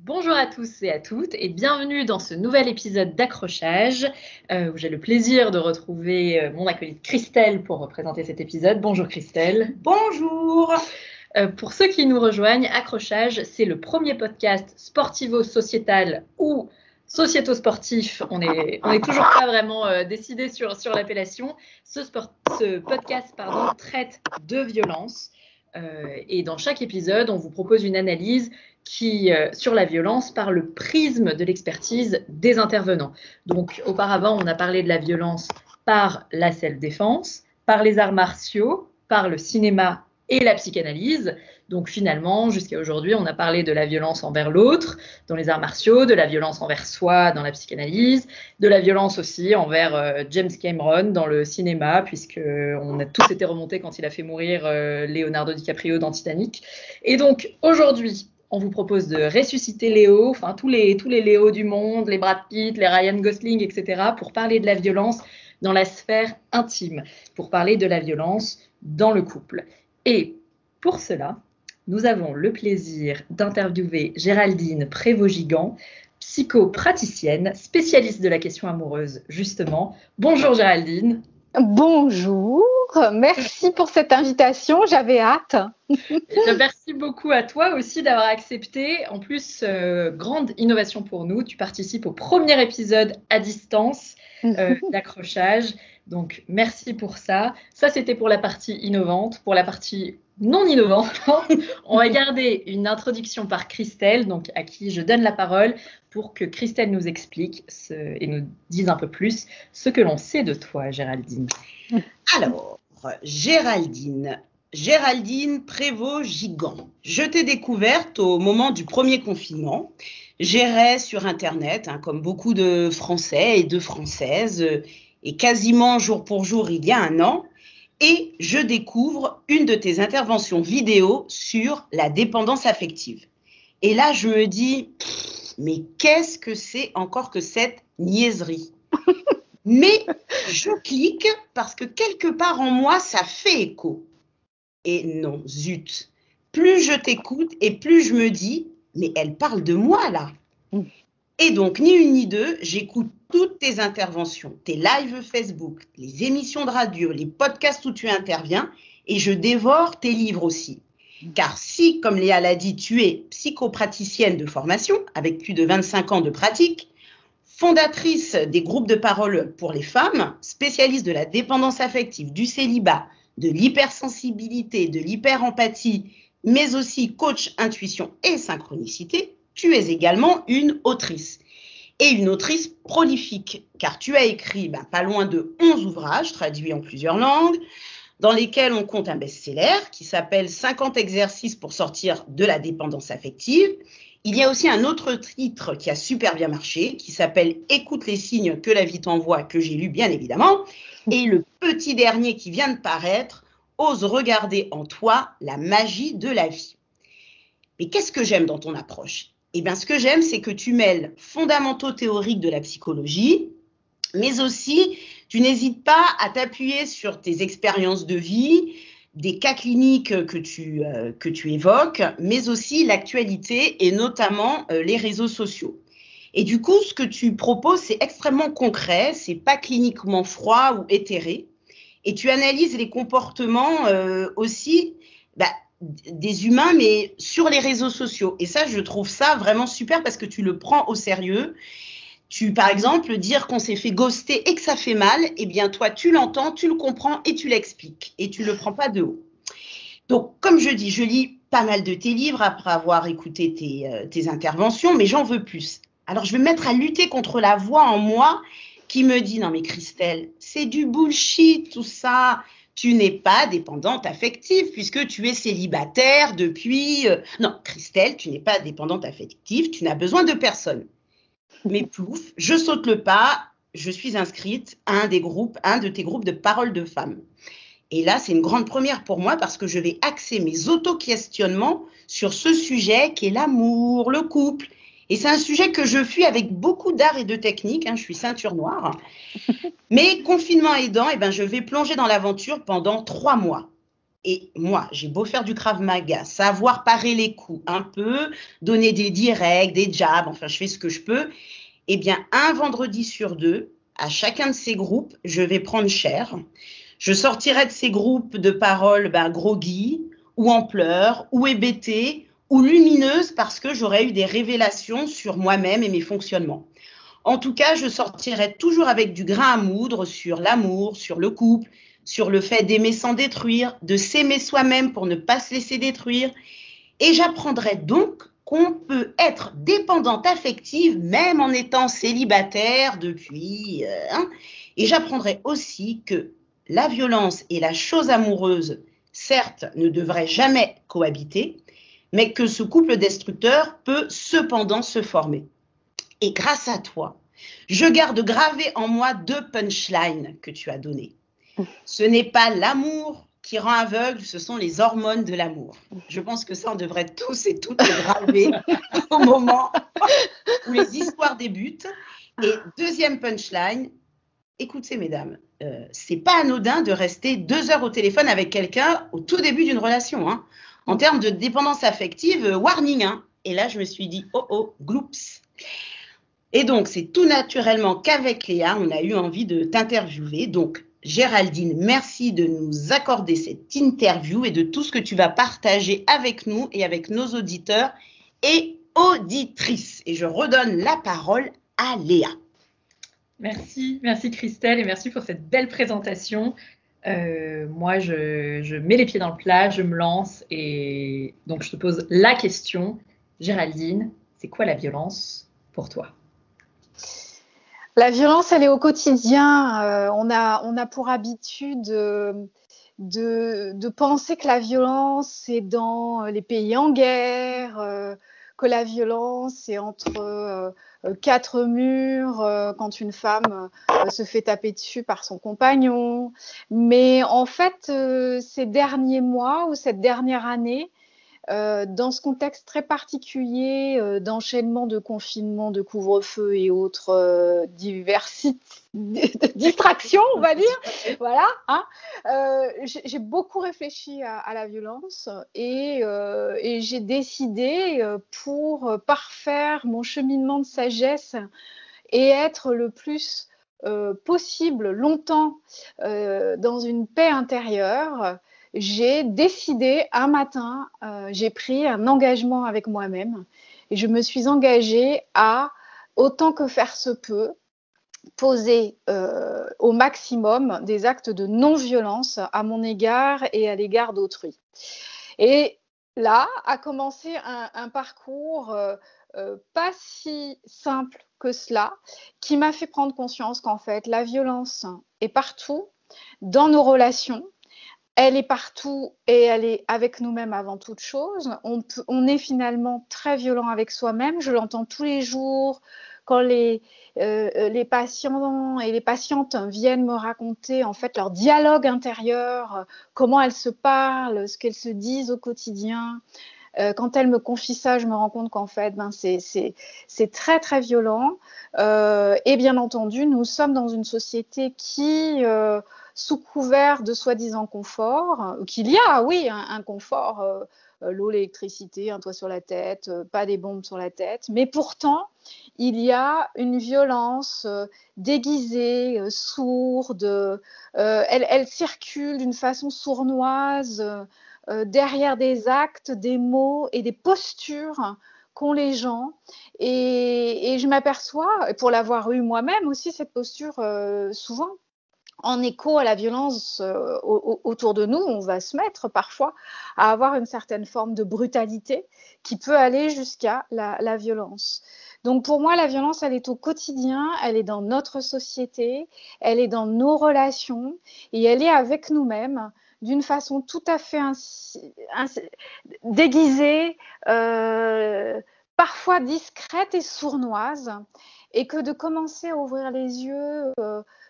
Bonjour à tous et à toutes et bienvenue dans ce nouvel épisode d'Accrochage où j'ai le plaisir de retrouver mon acolyte Christelle pour représenter cet épisode. Bonjour Christelle. Bonjour. Pour ceux qui nous rejoignent, Accrochage, c'est le premier podcast sportivo-sociétal ou sociéto-sportif. On est toujours pas vraiment décidé sur l'appellation. Ce podcast traite de violence. Et dans chaque épisode, on vous propose une analyse sur la violence par le prisme de l'expertise des intervenants. Donc, auparavant, on a parlé de la violence par la self-défense, par les arts martiaux, par le cinéma et la psychanalyse. Donc, finalement, jusqu'à aujourd'hui, on a parlé de la violence envers l'autre dans les arts martiaux, de la violence envers soi dans la psychanalyse, de la violence aussi envers James Cameron dans le cinéma, puisqu'on a tous été remontés quand il a fait mourir Leonardo DiCaprio dans Titanic. Et donc, aujourd'hui, on vous propose de ressusciter Léo, enfin tous les Léo du monde, les Brad Pitt, les Ryan Gosling, etc., pour parler de la violence dans la sphère intime, pour parler de la violence dans le couple. Et pour cela, nous avons le plaisir d'interviewer Géraldine Prévost-Gigant, psychopraticienne, spécialiste de la question amoureuse, justement. Bonjour Géraldine. Bonjour, merci pour cette invitation, j'avais hâte. Merci beaucoup à toi aussi d'avoir accepté. En plus, grande innovation pour nous, tu participes au premier épisode à distance d'Accrochage. Donc, merci pour ça. Ça, c'était pour la partie innovante. Pour la partie non innovante, on va garder une introduction par Christelle, donc à qui je donne la parole pour que Christelle nous explique et nous dise un peu plus ce que l'on sait de toi, Géraldine. Alors, Géraldine Prévost-Gigant. Je t'ai découverte au moment du premier confinement. J'errais sur Internet, comme beaucoup de Français et de Françaises, et quasiment jour pour jour il y a un an, et je découvre une de tes interventions vidéo sur la dépendance affective. Et là, je me dis, mais qu'est-ce que c'est encore que cette niaiserie ? Mais je clique parce que quelque part en moi, ça fait écho. Et non, zut. Plus je t'écoute et plus je me dis, mais elle parle de moi là. Et donc, ni une ni deux, j'écoute toutes tes interventions, tes lives Facebook, les émissions de radio, les podcasts où tu interviens, et je dévore tes livres aussi. Car si, comme Léa l'a dit, tu es psychopraticienne de formation, avec plus de 25 ans de pratique, fondatrice des groupes de parole pour les femmes, spécialiste de la dépendance affective, du célibat, de l'hypersensibilité, de l'hyperempathie, mais aussi coach intuition et synchronicité, tu es également une autrice. Et une autrice prolifique, car tu as écrit pas loin de 11 ouvrages traduits en plusieurs langues, dans lesquels on compte un best-seller qui s'appelle « 50 exercices pour sortir de la dépendance affective ». Il y a aussi un autre titre qui a super bien marché, qui s'appelle « Écoute les signes que la vie t'envoie », que j'ai lu bien évidemment. Et le petit dernier qui vient de paraître, « Ose regarder en toi la magie de la vie ». Mais qu'est-ce que j'aime dans ton approche ? Eh bien, ce que j'aime, c'est que tu mêles fondamentaux théoriques de la psychologie, mais aussi, tu n'hésites pas à t'appuyer sur tes expériences de vie, des cas cliniques que tu évoques, mais aussi l'actualité et notamment les réseaux sociaux. Et du coup, ce que tu proposes, c'est extrêmement concret, c'est pas cliniquement froid ou éthéré. Et tu analyses les comportements aussi des humains, mais sur les réseaux sociaux. Et ça, je trouve ça vraiment super parce que tu le prends au sérieux. Par exemple, dire qu'on s'est fait ghoster et que ça fait mal, eh bien, toi, tu l'entends, tu le comprends et tu l'expliques. Et tu ne le prends pas de haut. Donc, comme je dis, je lis pas mal de tes livres après avoir écouté tes interventions, mais j'en veux plus. Alors, je vais me mettre à lutter contre la voix en moi qui me dit « Non, mais Christelle, c'est du bullshit, tout ça. Tu n'es pas dépendante affective puisque tu es célibataire depuis… Non, Christelle, tu n'es pas dépendante affective, tu n'as besoin de personne. » Mais plouf, je saute le pas, je suis inscrite à un de tes groupes de parole de femmes. Et là, c'est une grande première pour moi parce que je vais axer mes auto-questionnements sur ce sujet qui est l'amour, le couple. Et c'est un sujet que je fuis avec beaucoup d'art et de technique, je suis ceinture noire. Mais confinement aidant, je vais plonger dans l'aventure pendant 3 mois. Et moi, j'ai beau faire du Krav Maga, savoir parer les coups un peu, donner des directs, des jabs, enfin, je fais ce que je peux. Eh bien, un vendredi sur deux, à chacun de ces groupes, je vais prendre cher. Je sortirai de ces groupes de paroles groggy, ou en pleurs, ou hébétées, ou lumineuses, parce que j'aurais eu des révélations sur moi-même et mes fonctionnements. En tout cas, je sortirai toujours avec du grain à moudre sur l'amour, sur le couple, sur le fait d'aimer sans détruire, de s'aimer soi-même pour ne pas se laisser détruire. Et j'apprendrai donc qu'on peut être dépendante affective même en étant célibataire depuis. Et j'apprendrai aussi que la violence et la chose amoureuse, certes, ne devraient jamais cohabiter, mais que ce couple destructeur peut cependant se former. Et grâce à toi, je garde gravé en moi 2 punchlines que tu as données. Ce n'est pas l'amour qui rend aveugle, ce sont les hormones de l'amour. Je pense que ça, on devrait tous et toutes le graver au moment où les histoires débutent. Et deuxième punchline, écoutez mesdames, c'est pas anodin de rester 2 heures au téléphone avec quelqu'un au tout début d'une relation. Hein. En termes de dépendance affective, warning. Hein. Et là, je me suis dit, gloops. Et donc, c'est tout naturellement qu'avec Léa, on a eu envie de t'interviewer. Donc, Géraldine, merci de nous accorder cette interview et de tout ce que tu vas partager avec nous et avec nos auditeurs et auditrices. Et je redonne la parole à Léa. Merci Christelle et merci pour cette belle présentation. Moi, je mets les pieds dans le plat, je me lance et donc je te pose la question. Géraldine, c'est quoi la violence pour toi ? La violence, elle est au quotidien. On a pour habitude de penser que la violence, c'est dans les pays en guerre, que la violence, c'est entre 4 murs, quand une femme se fait taper dessus par son compagnon. Mais en fait, ces derniers mois ou cette dernière année, dans ce contexte très particulier d'enchaînement de confinement, de couvre-feu et autres distractions, on va dire, voilà. Hein, j'ai beaucoup réfléchi à la violence et j'ai décidé pour parfaire mon cheminement de sagesse et être le plus possible longtemps dans une paix intérieure, j'ai décidé un matin, j'ai pris un engagement avec moi-même et je me suis engagée à, autant que faire se peut, poser au maximum des actes de non-violence à mon égard et à l'égard d'autrui. Et là a commencé un parcours pas si simple que cela, qui m'a fait prendre conscience qu'en fait, la violence est partout dans nos relations. Elle est partout et elle est avec nous-mêmes avant toute chose. On est finalement très violent avec soi-même. Je l'entends tous les jours quand les patients et les patientes viennent me raconter en fait leur dialogue intérieur, comment elles se parlent, ce qu'elles se disent au quotidien. Quand elles me confient ça, je me rends compte qu'en fait, c'est très très violent. Et bien entendu, nous sommes dans une société qui sous couvert de soi-disant confort, qu'il y a, oui, un confort, l'eau, l'électricité, un toit sur la tête, pas des bombes sur la tête, mais pourtant, il y a une violence déguisée, sourde, elle circule d'une façon sournoise derrière des actes, des mots et des postures qu'ont les gens. Et je m'aperçois, pour l'avoir eu moi-même aussi, cette posture souvent, en écho à la violence autour de nous, on va se mettre parfois à avoir une certaine forme de brutalité qui peut aller jusqu'à la violence. Donc pour moi, la violence, elle est au quotidien, elle est dans notre société, elle est dans nos relations et elle est avec nous-mêmes d'une façon tout à fait déguisée, parfois discrète et sournoise, et que de commencer à ouvrir les yeux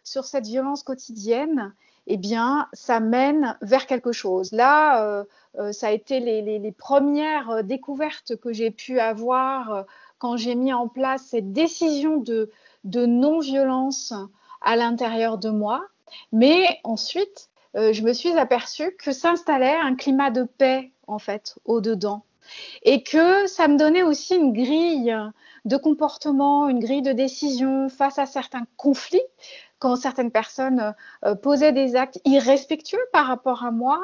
sur cette violence quotidienne, eh bien, ça mène vers quelque chose. Là, ça a été les premières découvertes que j'ai pu avoir quand j'ai mis en place cette décision de non-violence à l'intérieur de moi. Mais ensuite, je me suis aperçue que s'installait un climat de paix, en fait, au-dedans. Et que ça me donnait aussi une grille de comportement, une grille de décision face à certains conflits, quand certaines personnes posaient des actes irrespectueux par rapport à moi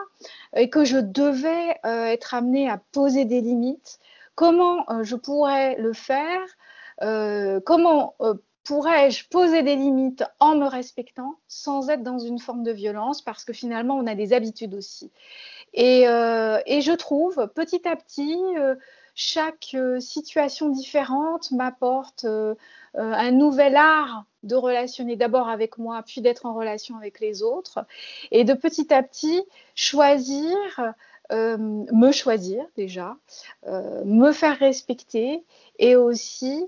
et que je devais être amenée à poser des limites. Comment je pourrais le faire? Comment pourrais-je poser des limites en me respectant sans être dans une forme de violence? Parce que finalement, on a des habitudes aussi. Et je trouve petit à petit, chaque situation différente m'apporte un nouvel art de relationner d'abord avec moi, puis d'être en relation avec les autres. Et de petit à petit, me choisir déjà, me faire respecter et aussi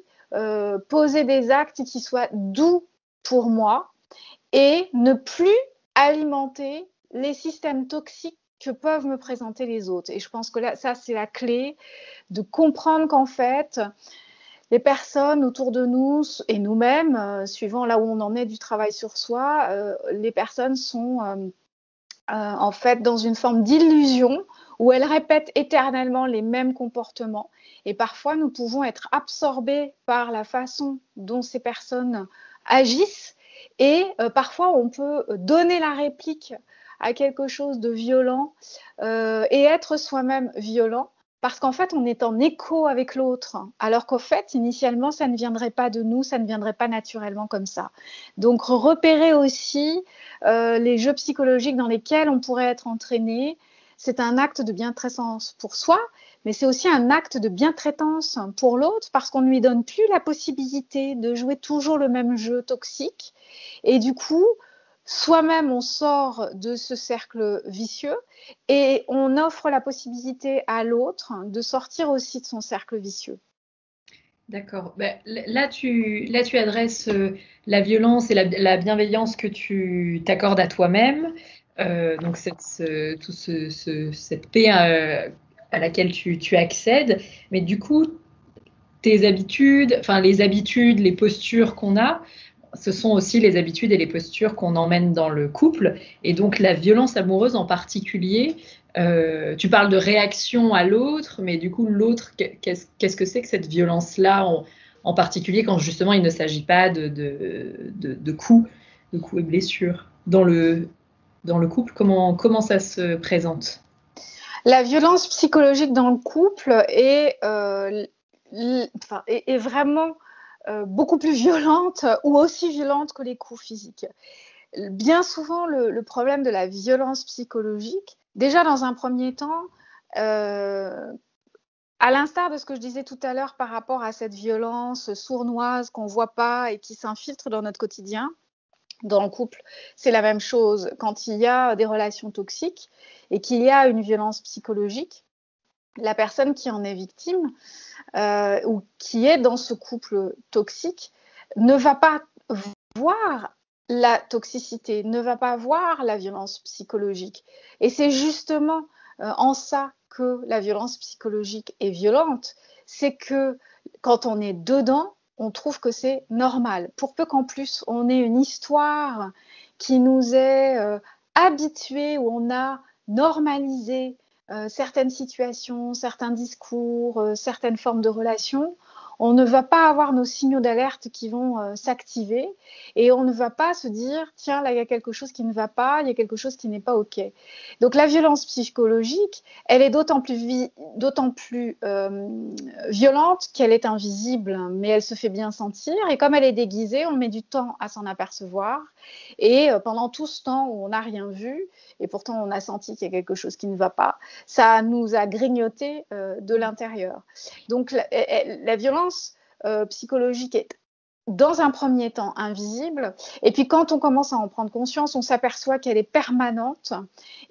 poser des actes qui soient doux pour moi et ne plus alimenter les systèmes toxiques que peuvent me présenter les autres. Et je pense que là, ça, c'est la clé de comprendre qu'en fait, les personnes autour de nous et nous-mêmes, suivant là où on en est du travail sur soi, les personnes sont en fait dans une forme d'illusion où elles répètent éternellement les mêmes comportements. Et parfois, nous pouvons être absorbés par la façon dont ces personnes agissent. Et parfois, on peut donner la réplique à quelque chose de violent et être soi-même violent parce qu'en fait, on est en écho avec l'autre, alors qu'en fait, initialement, ça ne viendrait pas de nous, ça ne viendrait pas naturellement comme ça. Donc, repérer aussi les jeux psychologiques dans lesquels on pourrait être entraîné, c'est un acte de bientraitance pour soi, mais c'est aussi un acte de bientraitance pour l'autre parce qu'on ne lui donne plus la possibilité de jouer toujours le même jeu toxique. Et du coup, soi-même, on sort de ce cercle vicieux et on offre la possibilité à l'autre de sortir aussi de son cercle vicieux. D'accord. Ben, là, tu adresses la violence et la bienveillance que tu t'accordes à toi-même. Donc, cette paix à laquelle tu accèdes. Mais du coup, tes habitudes, enfin les habitudes, les postures qu'on a, ce sont aussi les habitudes et les postures qu'on emmène dans le couple. Et donc la violence amoureuse en particulier, tu parles de réaction à l'autre, mais du coup l'autre, qu'est-ce que c'est que cette violence-là en particulier quand justement il ne s'agit pas de coups et blessures dans le couple, comment ça se présente? La violence psychologique dans le couple est vraiment beaucoup plus violente ou aussi violente que les coups physiques. Bien souvent, le problème de la violence psychologique, déjà dans un premier temps, à l'instar de ce que je disais tout à l'heure par rapport à cette violence sournoise qu'on ne voit pas et qui s'infiltre dans notre quotidien, dans le couple, c'est la même chose. Quand il y a des relations toxiques et qu'il y a une violence psychologique, la personne qui en est victime ou qui est dans ce couple toxique ne va pas voir la toxicité, ne va pas voir la violence psychologique. Et c'est justement en ça que la violence psychologique est violente, c'est que quand on est dedans, on trouve que c'est normal. Pour peu qu'en plus on ait une histoire qui nous est habituée, où on a normalisé certaines situations, certains discours, certaines formes de relations, on ne va pas avoir nos signaux d'alerte qui vont s'activer et on ne va pas se dire « tiens, là, il y a quelque chose qui ne va pas, il y a quelque chose qui n'est pas OK ». Donc, la violence psychologique, elle est d'autant plus violente qu'elle est invisible, mais elle se fait bien sentir. Et comme elle est déguisée, on met du temps à s'en apercevoir. Et pendant tout ce temps où on n'a rien vu, et pourtant on a senti qu'il y a quelque chose qui ne va pas, ça nous a grignoté de l'intérieur. Donc, la violence psychologique est dans un premier temps invisible, et puis quand on commence à en prendre conscience, on s'aperçoit qu'elle est permanente.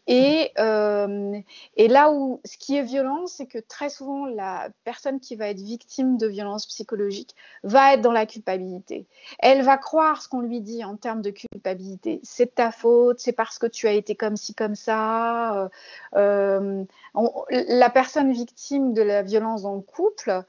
Et là où ce qui est violent, c'est que très souvent la personne qui va être victime de violences psychologiques va être dans la culpabilité. Elle va croire ce qu'on lui dit en termes de culpabilité. C'est de ta faute, c'est parce que tu as été comme ci, comme ça. La personne victime de la violence dans le couple,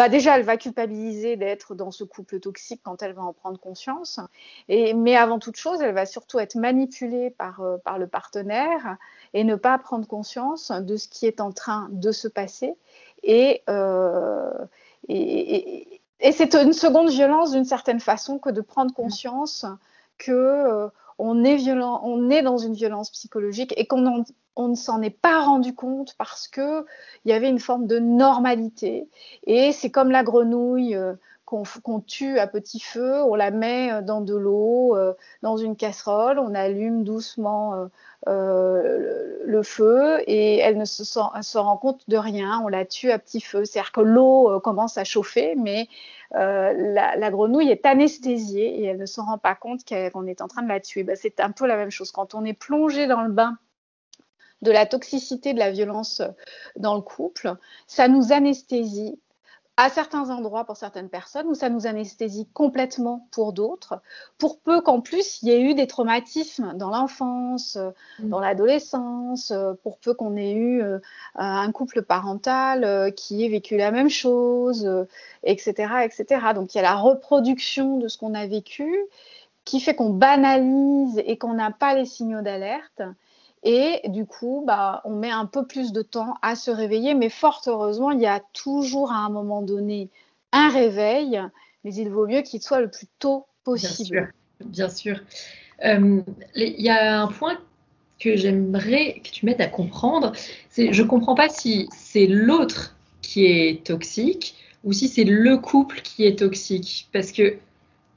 déjà elle va culpabiliser d'être être dans ce couple toxique quand elle va en prendre conscience. Mais avant toute chose, elle va surtout être manipulée par le partenaire et ne pas prendre conscience de ce qui est en train de se passer. Et c'est une seconde violence d'une certaine façon que de prendre conscience que on est violent, on est dans une violence psychologique et qu'on ne s'en est pas rendu compte parce que il y avait une forme de normalité. Et c'est comme la grenouille qu'on tue à petit feu, on la met dans de l'eau, dans une casserole, on allume doucement le feu et elle ne se rend compte de rien, on la tue à petit feu. C'est-à-dire que l'eau commence à chauffer, mais la grenouille est anesthésiée et elle ne se rend pas compte qu'on est en train de la tuer. Ben, c'est un peu la même chose. Quand on est plongé dans le bain de la toxicité, de la violence dans le couple, ça nous anesthésie à certains endroits pour certaines personnes, ou ça nous anesthésie complètement pour d'autres, pour peu qu'en plus il y ait eu des traumatismes dans l'enfance, dans l'adolescence, pour peu qu'on ait eu un couple parental qui ait vécu la même chose, etc., etc. Donc il y a la reproduction de ce qu'on a vécu qui fait qu'on banalise et qu'on n'a pas les signaux d'alerte. Et du coup, on met un peu plus de temps à se réveiller, mais fort heureusement, il y a toujours à un moment donné un réveil, mais il vaut mieux qu'il soit le plus tôt possible. Bien sûr. Il y a un point que j'aimerais que tu m'aides à comprendre. Je ne comprends pas si c'est l'autre qui est toxique ou si c'est le couple qui est toxique. Parce que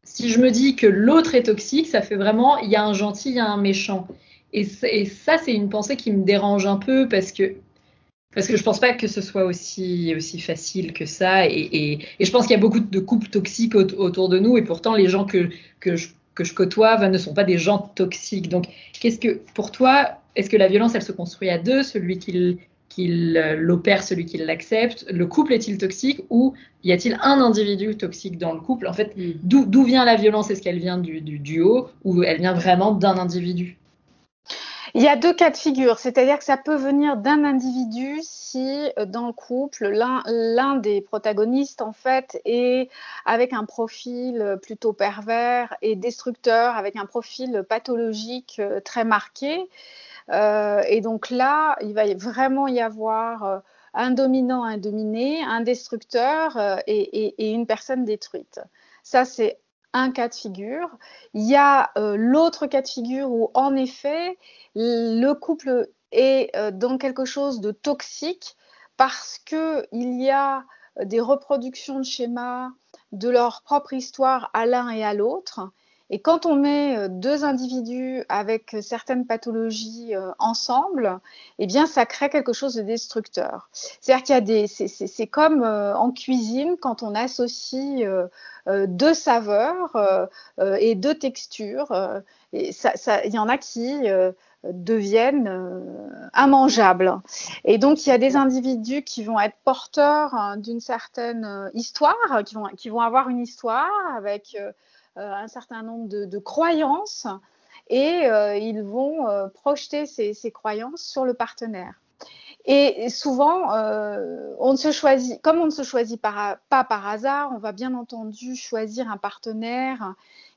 si je me dis que l'autre est toxique, ça fait vraiment, il y a un gentil, il y a un méchant. Et ça, c'est une pensée qui me dérange un peu parce que je pense pas que ce soit aussi facile que ça. Et je pense qu'il y a beaucoup de couples toxiques autour de nous. Et pourtant, les gens que je côtoie ne sont pas des gens toxiques. Donc, pour toi, est-ce que la violence, elle se construit à deux, celui qui l'opère, celui qui l'accepte? Le couple est-il toxique ou y a-t-il un individu toxique dans le couple? En fait, d'où vient la violence? Est-ce qu'elle vient du duo ou elle vient vraiment d'un individu? Il y a deux cas de figure, c'est-à-dire que ça peut venir d'un individu si dans le couple, l'un des protagonistes en fait est avec un profil plutôt pervers et destructeur, avec un profil pathologique très marqué. Et donc là, il va vraiment y avoir un dominant, un dominé, un destructeur et une personne détruite. Ça, c'est un cas de figure. Il y a l'autre cas de figure où, en effet, le couple est dans quelque chose de toxique parce qu'il y a des reproductions de schémas de leur propre histoire à l'un et à l'autre. Et quand on met deux individus avec certaines pathologies ensemble, eh bien, ça crée quelque chose de destructeur. C'est-à-dire qu'il y a c'est comme en cuisine quand on associe deux saveurs et deux textures. Et il y en a qui deviennent immangeables. Et donc, il y a des individus qui vont être porteurs d'une certaine histoire, qui vont avoir une histoire avec un certain nombre de croyances et ils vont projeter ces croyances sur le partenaire. Et souvent, comme on ne se choisit pas par hasard, on va bien entendu choisir un partenaire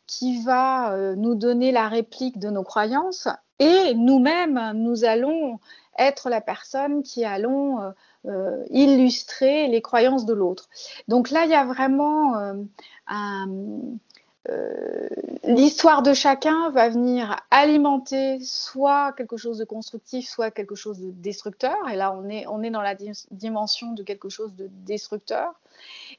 qui va nous donner la réplique de nos croyances et nous-mêmes, nous allons être la personne qui allons illustrer les croyances de l'autre. Donc là, il y a vraiment l'histoire de chacun va venir alimenter soit quelque chose de constructif, soit quelque chose de destructeur. Et là, on est dans la dimension de quelque chose de destructeur.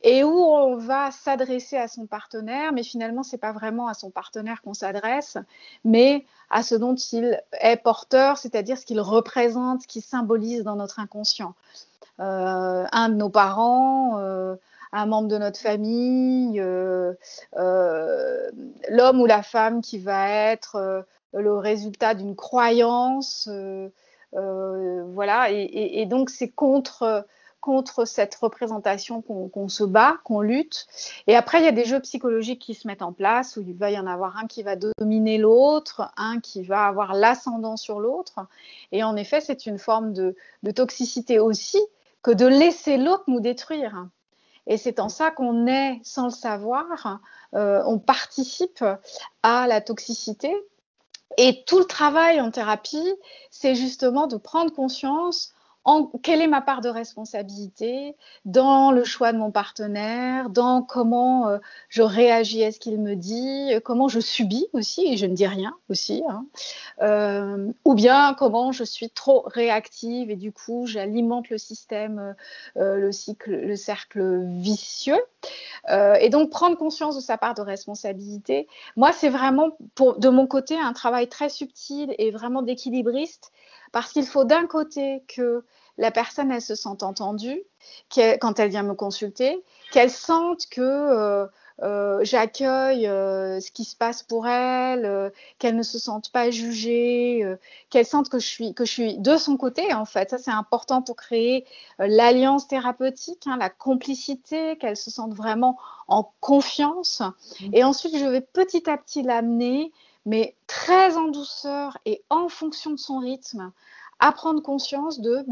Et où on va s'adresser à son partenaire, mais finalement, ce n'est pas vraiment à son partenaire qu'on s'adresse, mais à ce dont il est porteur, c'est-à-dire ce qu'il représente, ce qu'il symbolise dans notre inconscient. Un de nos parents, un membre de notre famille, l'homme ou la femme qui va être le résultat d'une croyance, voilà. Et donc c'est contre cette représentation qu'on se bat, qu'on lutte. Et après, il y a des jeux psychologiques qui se mettent en place où il va y en avoir un qui va dominer l'autre, un qui va avoir l'ascendant sur l'autre. Et en effet, c'est une forme de toxicité aussi que de laisser l'autre nous détruire. Et c'est en ça qu'on est, sans le savoir, on participe à la toxicité. Et tout le travail en thérapie, c'est justement de prendre conscience quelle est ma part de responsabilité dans le choix de mon partenaire, dans comment je réagis à ce qu'il me dit, comment je subis aussi, et je ne dis rien aussi, ou bien comment je suis trop réactive et du coup j'alimente le système, le cercle vicieux. Et donc prendre conscience de sa part de responsabilité. Moi, c'est vraiment de mon côté un travail très subtil et vraiment d'équilibriste, parce qu'il faut d'un côté que la personne elle se sente entendue quand elle vient me consulter, qu'elle sente que j'accueille ce qui se passe pour elle, qu'elle ne se sente pas jugée, qu'elle sente que je suis de son côté en fait. Ça c'est important pour créer l'alliance thérapeutique, la complicité, qu'elle se sente vraiment en confiance. Et ensuite je vais petit à petit l'amener, mais très en douceur et en fonction de son rythme, à prendre conscience de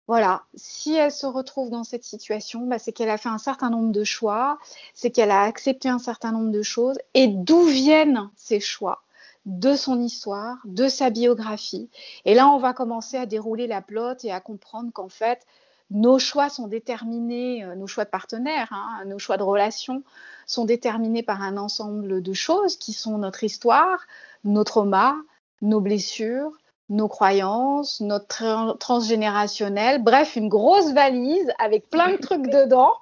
voilà, si elle se retrouve dans cette situation, c'est qu'elle a fait un certain nombre de choix, c'est qu'elle a accepté un certain nombre de choses, et d'où viennent ces choix, de son histoire, de sa biographie. Et là, on va commencer à dérouler la pelote et à comprendre qu'en fait, nos choix sont déterminés, nos choix de partenaires, nos choix de relations sont déterminés par un ensemble de choses qui sont notre histoire, nos traumas, nos blessures, nos croyances, notre transgénérationnel, bref, une grosse valise avec plein de trucs dedans.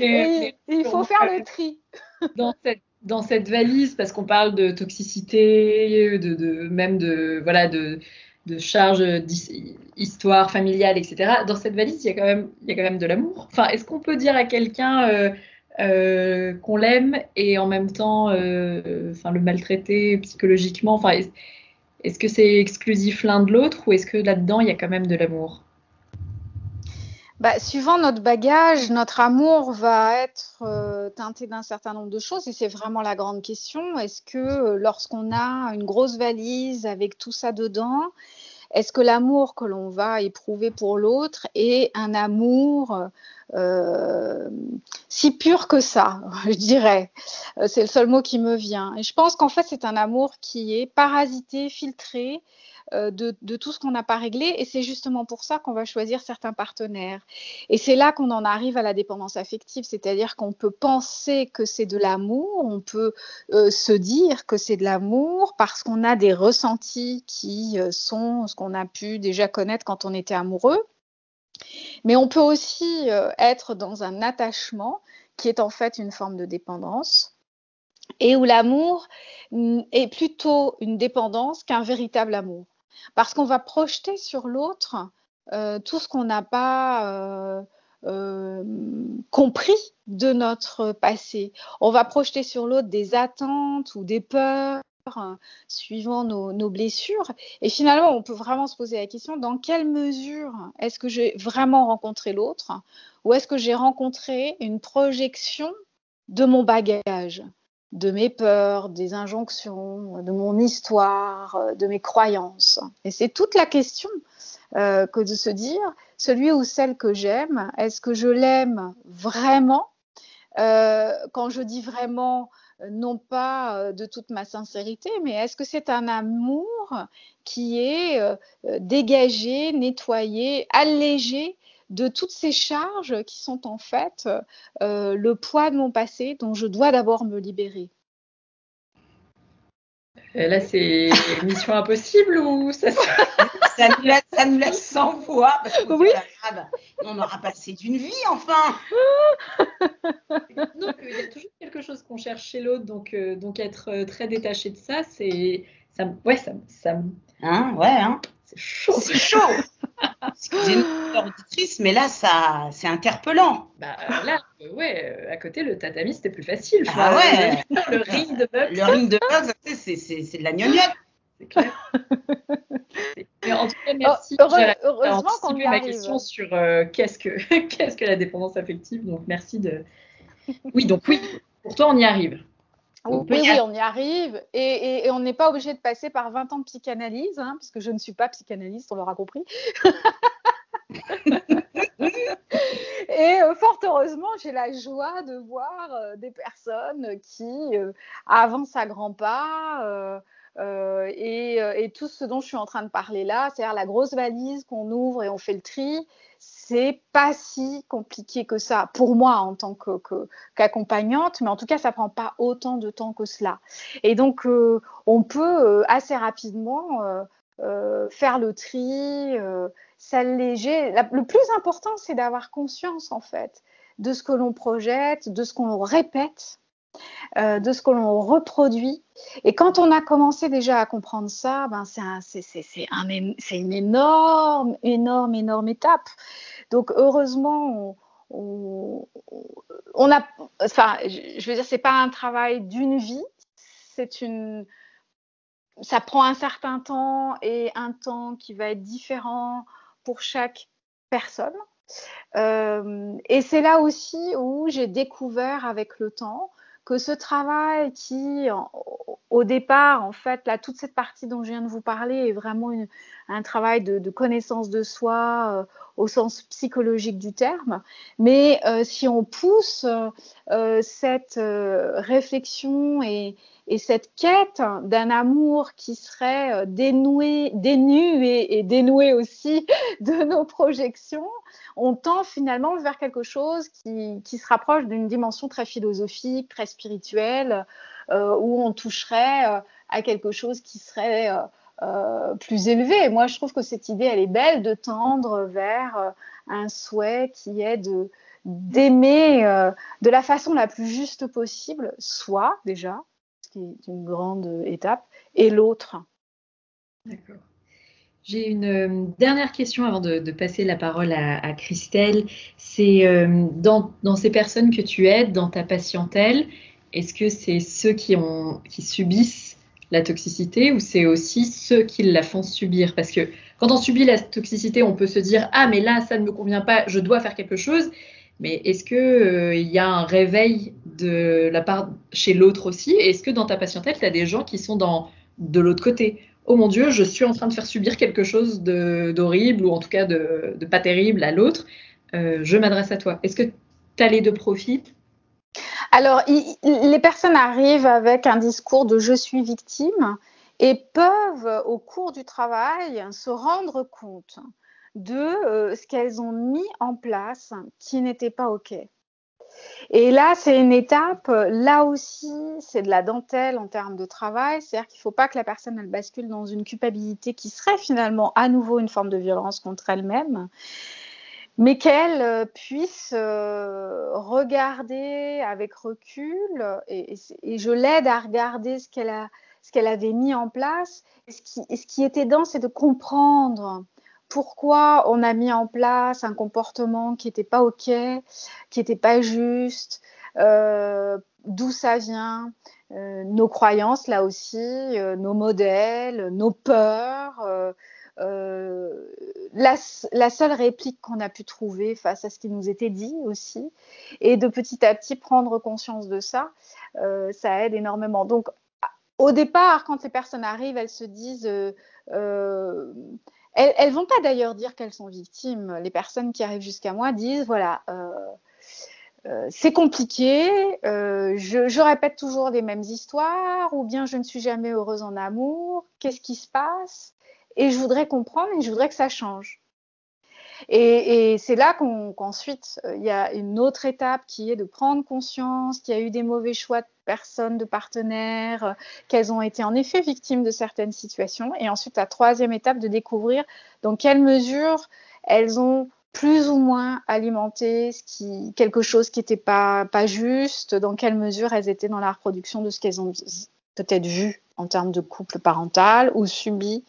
Et il faut faire le tri. Dans cette valise, parce qu'on parle de toxicité, même de charges d'histoire familiale, etc. Dans cette valise, il y a quand même de l'amour. Enfin, est-ce qu'on peut dire à quelqu'un qu'on l'aime et en même temps le maltraiter psychologiquement? Enfin, est-ce que c'est exclusif l'un de l'autre ou est-ce que là-dedans, il y a quand même de l'amour? Suivant notre bagage, notre amour va être teinté d'un certain nombre de choses et c'est vraiment la grande question. Est-ce que lorsqu'on a une grosse valise avec tout ça dedans, est-ce que l'amour que l'on va éprouver pour l'autre est un amour si pur que ça, je dirais. C'est le seul mot qui me vient. Et je pense qu'en fait, c'est un amour qui est parasité, filtré de tout ce qu'on n'a pas réglé. Et c'est justement pour ça qu'on va choisir certains partenaires. Et c'est là qu'on en arrive à la dépendance affective, c'est-à-dire qu'on peut penser que c'est de l'amour, on peut se dire que c'est de l'amour parce qu'on a des ressentis qui sont ce qu'on a pu déjà connaître quand on était amoureux. Mais on peut aussi être dans un attachement qui est en fait une forme de dépendance et où l'amour est plutôt une dépendance qu'un véritable amour. Parce qu'on va projeter sur l'autre tout ce qu'on n'a pas compris de notre passé. On va projeter sur l'autre des attentes ou des peurs suivant nos blessures. Et finalement, on peut vraiment se poser la question, dans quelle mesure est-ce que j'ai vraiment rencontré l'autre ou est-ce que j'ai rencontré une projection de mon bagage, de mes peurs, des injonctions, de mon histoire, de mes croyances. Et c'est toute la question que de se dire, celui ou celle que j'aime, est-ce que je l'aime vraiment? Quand je dis vraiment, non pas de toute ma sincérité, mais est-ce que c'est un amour qui est dégagé, nettoyé, allégé de toutes ces charges qui sont en fait le poids de mon passé dont je dois d'abord me libérer? Là, c'est mission impossible ou ça nous laisse sans voix parce que oui. On aura passé d'une vie, enfin. Donc, il y a toujours quelque chose qu'on cherche chez l'autre, donc être très détaché de ça, c'est ça. C'est chaud. C'est chaud. Excusez-nous, auditrice, mais là, ça, c'est interpellant. À côté, le tatami, c'était plus facile. Le ring de boxe. Le ring de boxe, c'est de la gnognotte. C'est clair. Mais en tout cas, merci. Heureusement qu'on y ma arrive. question sur qu'est-ce que la dépendance affective. Donc, merci de... Oui, pour toi, on y arrive. Oui, on y arrive. Et on n'est pas obligé de passer par 20 ans de psychanalyse, puisque je ne suis pas psychanalyste, on l'aura compris. Et fort heureusement, j'ai la joie de voir des personnes qui avancent à grands pas. Et tout ce dont je suis en train de parler là, c'est-à-dire la grosse valise qu'on ouvre et on fait le tri, c'est pas si compliqué que ça pour moi en tant qu'accompagnante, mais en tout cas, ça prend pas autant de temps que cela. Et donc, on peut assez rapidement faire le tri, s'alléger. Le plus important, c'est d'avoir conscience en fait de ce que l'on projette, de ce qu'on répète, de ce que l'on reproduit. Et quand on a commencé déjà à comprendre ça, ben c'est une énorme, énorme, énorme étape. Donc heureusement, on a, enfin, je veux dire, c'est pas un travail d'une vie, ça prend un certain temps et un temps qui va être différent pour chaque personne. Et c'est là aussi où j'ai découvert avec le temps que ce travail qui, au départ, en fait, là, toute cette partie dont je viens de vous parler est vraiment un travail de connaissance de soi au sens psychologique du terme. Mais si on pousse cette réflexion et cette quête d'un amour qui serait dénu et dénoué aussi de nos projections, on tend finalement vers quelque chose qui se rapproche d'une dimension très philosophique, très spirituelle, où on toucherait à quelque chose qui serait plus élevé. Moi, je trouve que cette idée, elle est belle de tendre vers un souhait qui est d'aimer de la façon la plus juste possible, soi déjà, ce qui est une grande étape, et l'autre. D'accord. J'ai une dernière question avant de passer la parole à Christelle. C'est dans ces personnes que tu aides, dans ta patientèle, est-ce que c'est ceux qui subissent la toxicité ou c'est aussi ceux qui la font subir? Parce que quand on subit la toxicité, on peut se dire « Ah, mais là, ça ne me convient pas, je dois faire quelque chose ». Mais est-ce qu'il y a un réveil de la part chez l'autre aussi? Et est-ce que dans ta patientèle, tu as des gens qui sont de l'autre côté? Oh mon Dieu, je suis en train de faire subir quelque chose d'horrible ou en tout cas de pas terrible à l'autre. Je m'adresse à toi. Est-ce que tu as les deux profils? Alors, les personnes arrivent avec un discours de « je suis victime » et peuvent, au cours du travail, se rendre compte de ce qu'elles ont mis en place qui n'était pas OK. Et là, c'est une étape, là aussi, c'est de la dentelle en termes de travail, c'est-à-dire qu'il ne faut pas que la personne elle bascule dans une culpabilité qui serait finalement à nouveau une forme de violence contre elle-même, mais qu'elle puisse regarder avec recul, et je l'aide à regarder ce qu'elle avait mis en place. Et ce qui est aidant, c'est de comprendre pourquoi on a mis en place un comportement qui n'était pas OK, qui n'était pas juste, d'où ça vient, nos croyances là aussi, nos modèles, nos peurs. La seule réplique qu'on a pu trouver face à ce qui nous était dit aussi, et de petit à petit prendre conscience de ça, ça aide énormément. Donc, au départ, quand les personnes arrivent, elles se disent... elles vont pas d'ailleurs dire qu'elles sont victimes. Les personnes qui arrivent jusqu'à moi disent, voilà... c'est compliqué, je répète toujours les mêmes histoires, ou bien je ne suis jamais heureuse en amour, qu'est-ce qui se passe? Et je voudrais comprendre et je voudrais que ça change. Et c'est là qu'ensuite, il y a une autre étape qui est de prendre conscience qu'il y a eu des mauvais choix de personnes, de partenaires, qu'elles ont été en effet victimes de certaines situations. Et ensuite, la troisième étape, de découvrir dans quelle mesure elles ont plus ou moins alimenté quelque chose qui n'était pas juste, dans quelle mesure elles étaient dans la reproduction de ce qu'elles ont peut-être vu en termes de couple parental ou subi,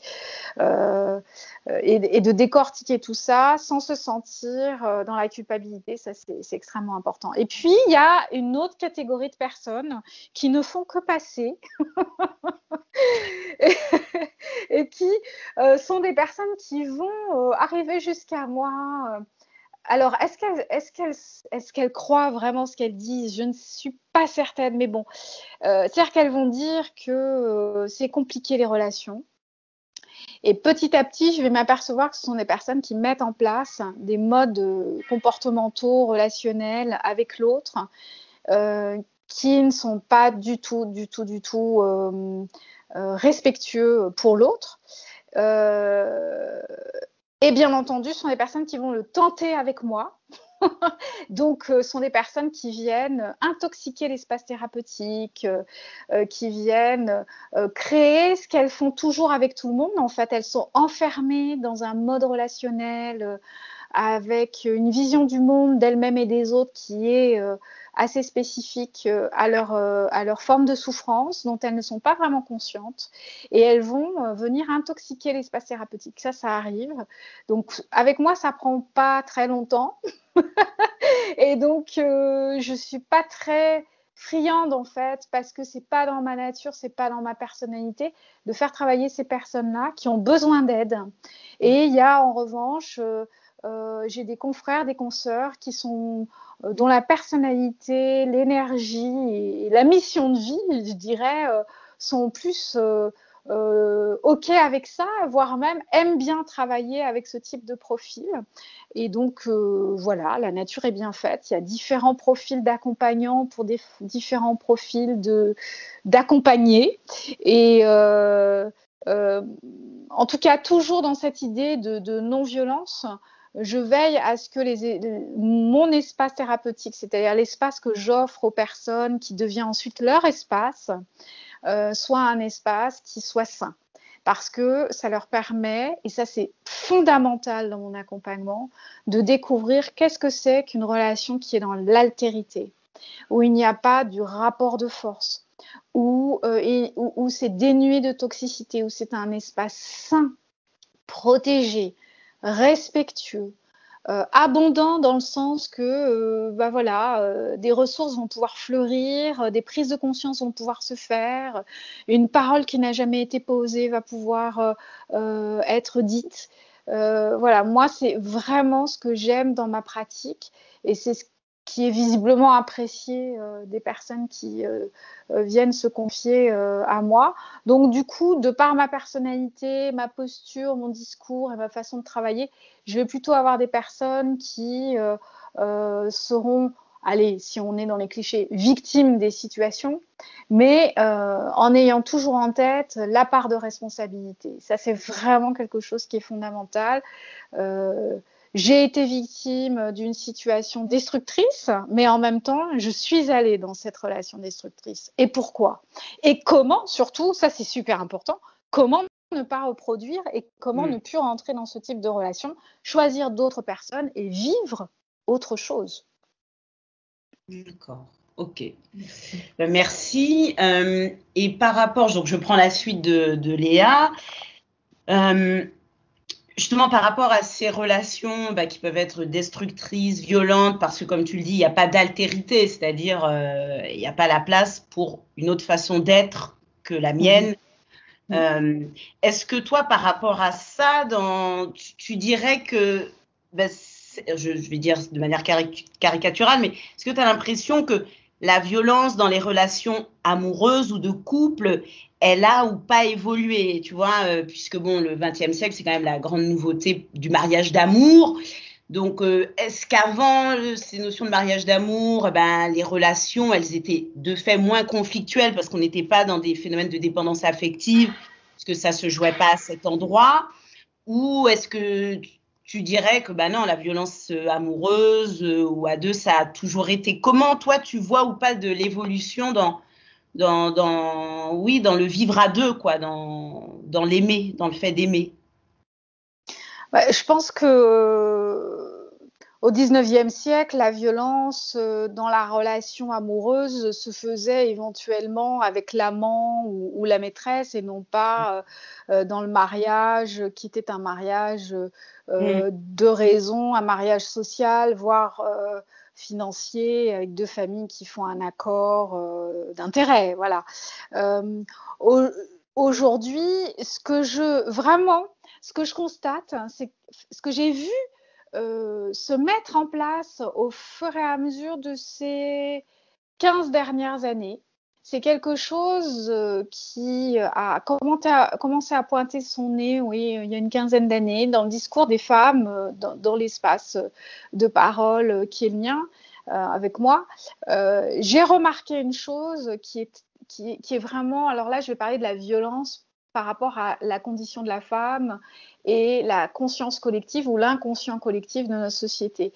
et de décortiquer tout ça sans se sentir dans la culpabilité, ça c'est extrêmement important. Et puis il y a une autre catégorie de personnes qui ne font que passer et qui sont des personnes qui vont arriver jusqu'à moi. Alors, est-ce qu'elles croient vraiment ce qu'elles disent? Je ne suis pas certaine, mais bon. C'est-à-dire qu'elles vont dire que c'est compliqué les relations Et petit à petit, je vais m'apercevoir que ce sont des personnes qui mettent en place des modes comportementaux, relationnels avec l'autre, qui ne sont pas du tout respectueux pour l'autre. Et bien entendu, ce sont des personnes qui vont le tenter avec moi. Donc, ce sont des personnes qui viennent intoxiquer l'espace thérapeutique, qui viennent créer ce qu'elles font toujours avec tout le monde. En fait, elles sont enfermées dans un mode relationnel avec une vision du monde d'elles-mêmes et des autres qui est assez spécifique à leur forme de souffrance dont elles ne sont pas vraiment conscientes, et elles vont venir intoxiquer l'espace thérapeutique. Ça arrive. Donc avec moi, ça prend pas très longtemps et donc je suis pas très friande en fait, parce que c'est pas dans ma nature, c'est pas dans ma personnalité de faire travailler ces personnes-là qui ont besoin d'aide. Et il y a en revanche j'ai des confrères, des consoeurs qui sont dont la personnalité, l'énergie et la mission de vie, je dirais, sont plus OK avec ça, voire même aiment bien travailler avec ce type de profil. Et donc, voilà, la nature est bien faite. Il y a différents profils d'accompagnants pour différents profils d'accompagnés. Et en tout cas, toujours dans cette idée de non-violence, je veille à ce que mon espace thérapeutique, c'est-à-dire l'espace que j'offre aux personnes, qui devient ensuite leur espace, soit un espace qui soit sain. Parce que ça leur permet, et ça c'est fondamental dans mon accompagnement, de découvrir qu'est-ce que c'est qu'une relation qui est dans l'altérité, où il n'y a pas du rapport de force, où c'est dénué de toxicité, où c'est un espace sain, protégé, respectueux, abondant dans le sens que des ressources vont pouvoir fleurir, des prises de conscience vont pouvoir se faire, une parole qui n'a jamais été posée va pouvoir être dite. Voilà, moi c'est vraiment ce que j'aime dans ma pratique, et c'est ce qui est visiblement apprécié des personnes qui viennent se confier à moi. Donc du coup, de par ma personnalité, ma posture, mon discours et ma façon de travailler, je vais plutôt avoir des personnes qui seront, allez, si on est dans les clichés, victimes des situations, mais en ayant toujours en tête la part de responsabilité. Ça, c'est vraiment quelque chose qui est fondamental. J'ai été victime d'une situation destructrice, mais en même temps, je suis allée dans cette relation destructrice. Et pourquoi? Et comment, surtout, ça c'est super important, comment ne pas reproduire et comment ne plus rentrer dans ce type de relation, choisir d'autres personnes et vivre autre chose. D'accord, ok. Merci. Et par rapport, donc je prends la suite de Léa. Justement, par rapport à ces relations qui peuvent être destructrices, violentes, parce que comme tu le dis, il n'y a pas d'altérité, c'est-à-dire il n'y a pas la place pour une autre façon d'être que la mienne. Est-ce que toi, par rapport à ça, tu dirais que, je vais dire de manière caricaturale, mais est-ce que tu as l'impression que la violence dans les relations amoureuses ou de couple, elle a ou pas évolué, tu vois, puisque bon, le XXe siècle, c'est quand même la grande nouveauté du mariage d'amour. Donc, est-ce qu'avant ces notions de mariage d'amour, les relations, elles étaient de fait moins conflictuelles parce qu'on n'était pas dans des phénomènes de dépendance affective, parce que ça se jouait pas à cet endroit, ou est-ce que tu dirais que non, la violence amoureuse ou à deux, ça a toujours été. Comment toi tu vois ou pas de l'évolution dans le vivre à deux, quoi, dans l'aimer, dans le fait d'aimer? Je pense que au XIXe siècle, la violence dans la relation amoureuse se faisait éventuellement avec l'amant ou la maîtresse, et non pas dans le mariage, qui était un mariage de raison, un mariage social, voire financier, avec deux familles qui font un accord d'intérêt. Voilà. Aujourd'hui, ce que je constate, c'est ce que j'ai vu se mettre en place au fur et à mesure de ces 15 dernières années, c'est quelque chose qui a commencé à pointer son nez, oui, il y a une quinzaine d'années, dans le discours des femmes, dans l'espace de parole qui est le mien, avec moi. J'ai remarqué une chose qui est vraiment, alors là, je vais parler de la violence par rapport à la condition de la femme et la conscience collective ou l'inconscient collectif de notre société.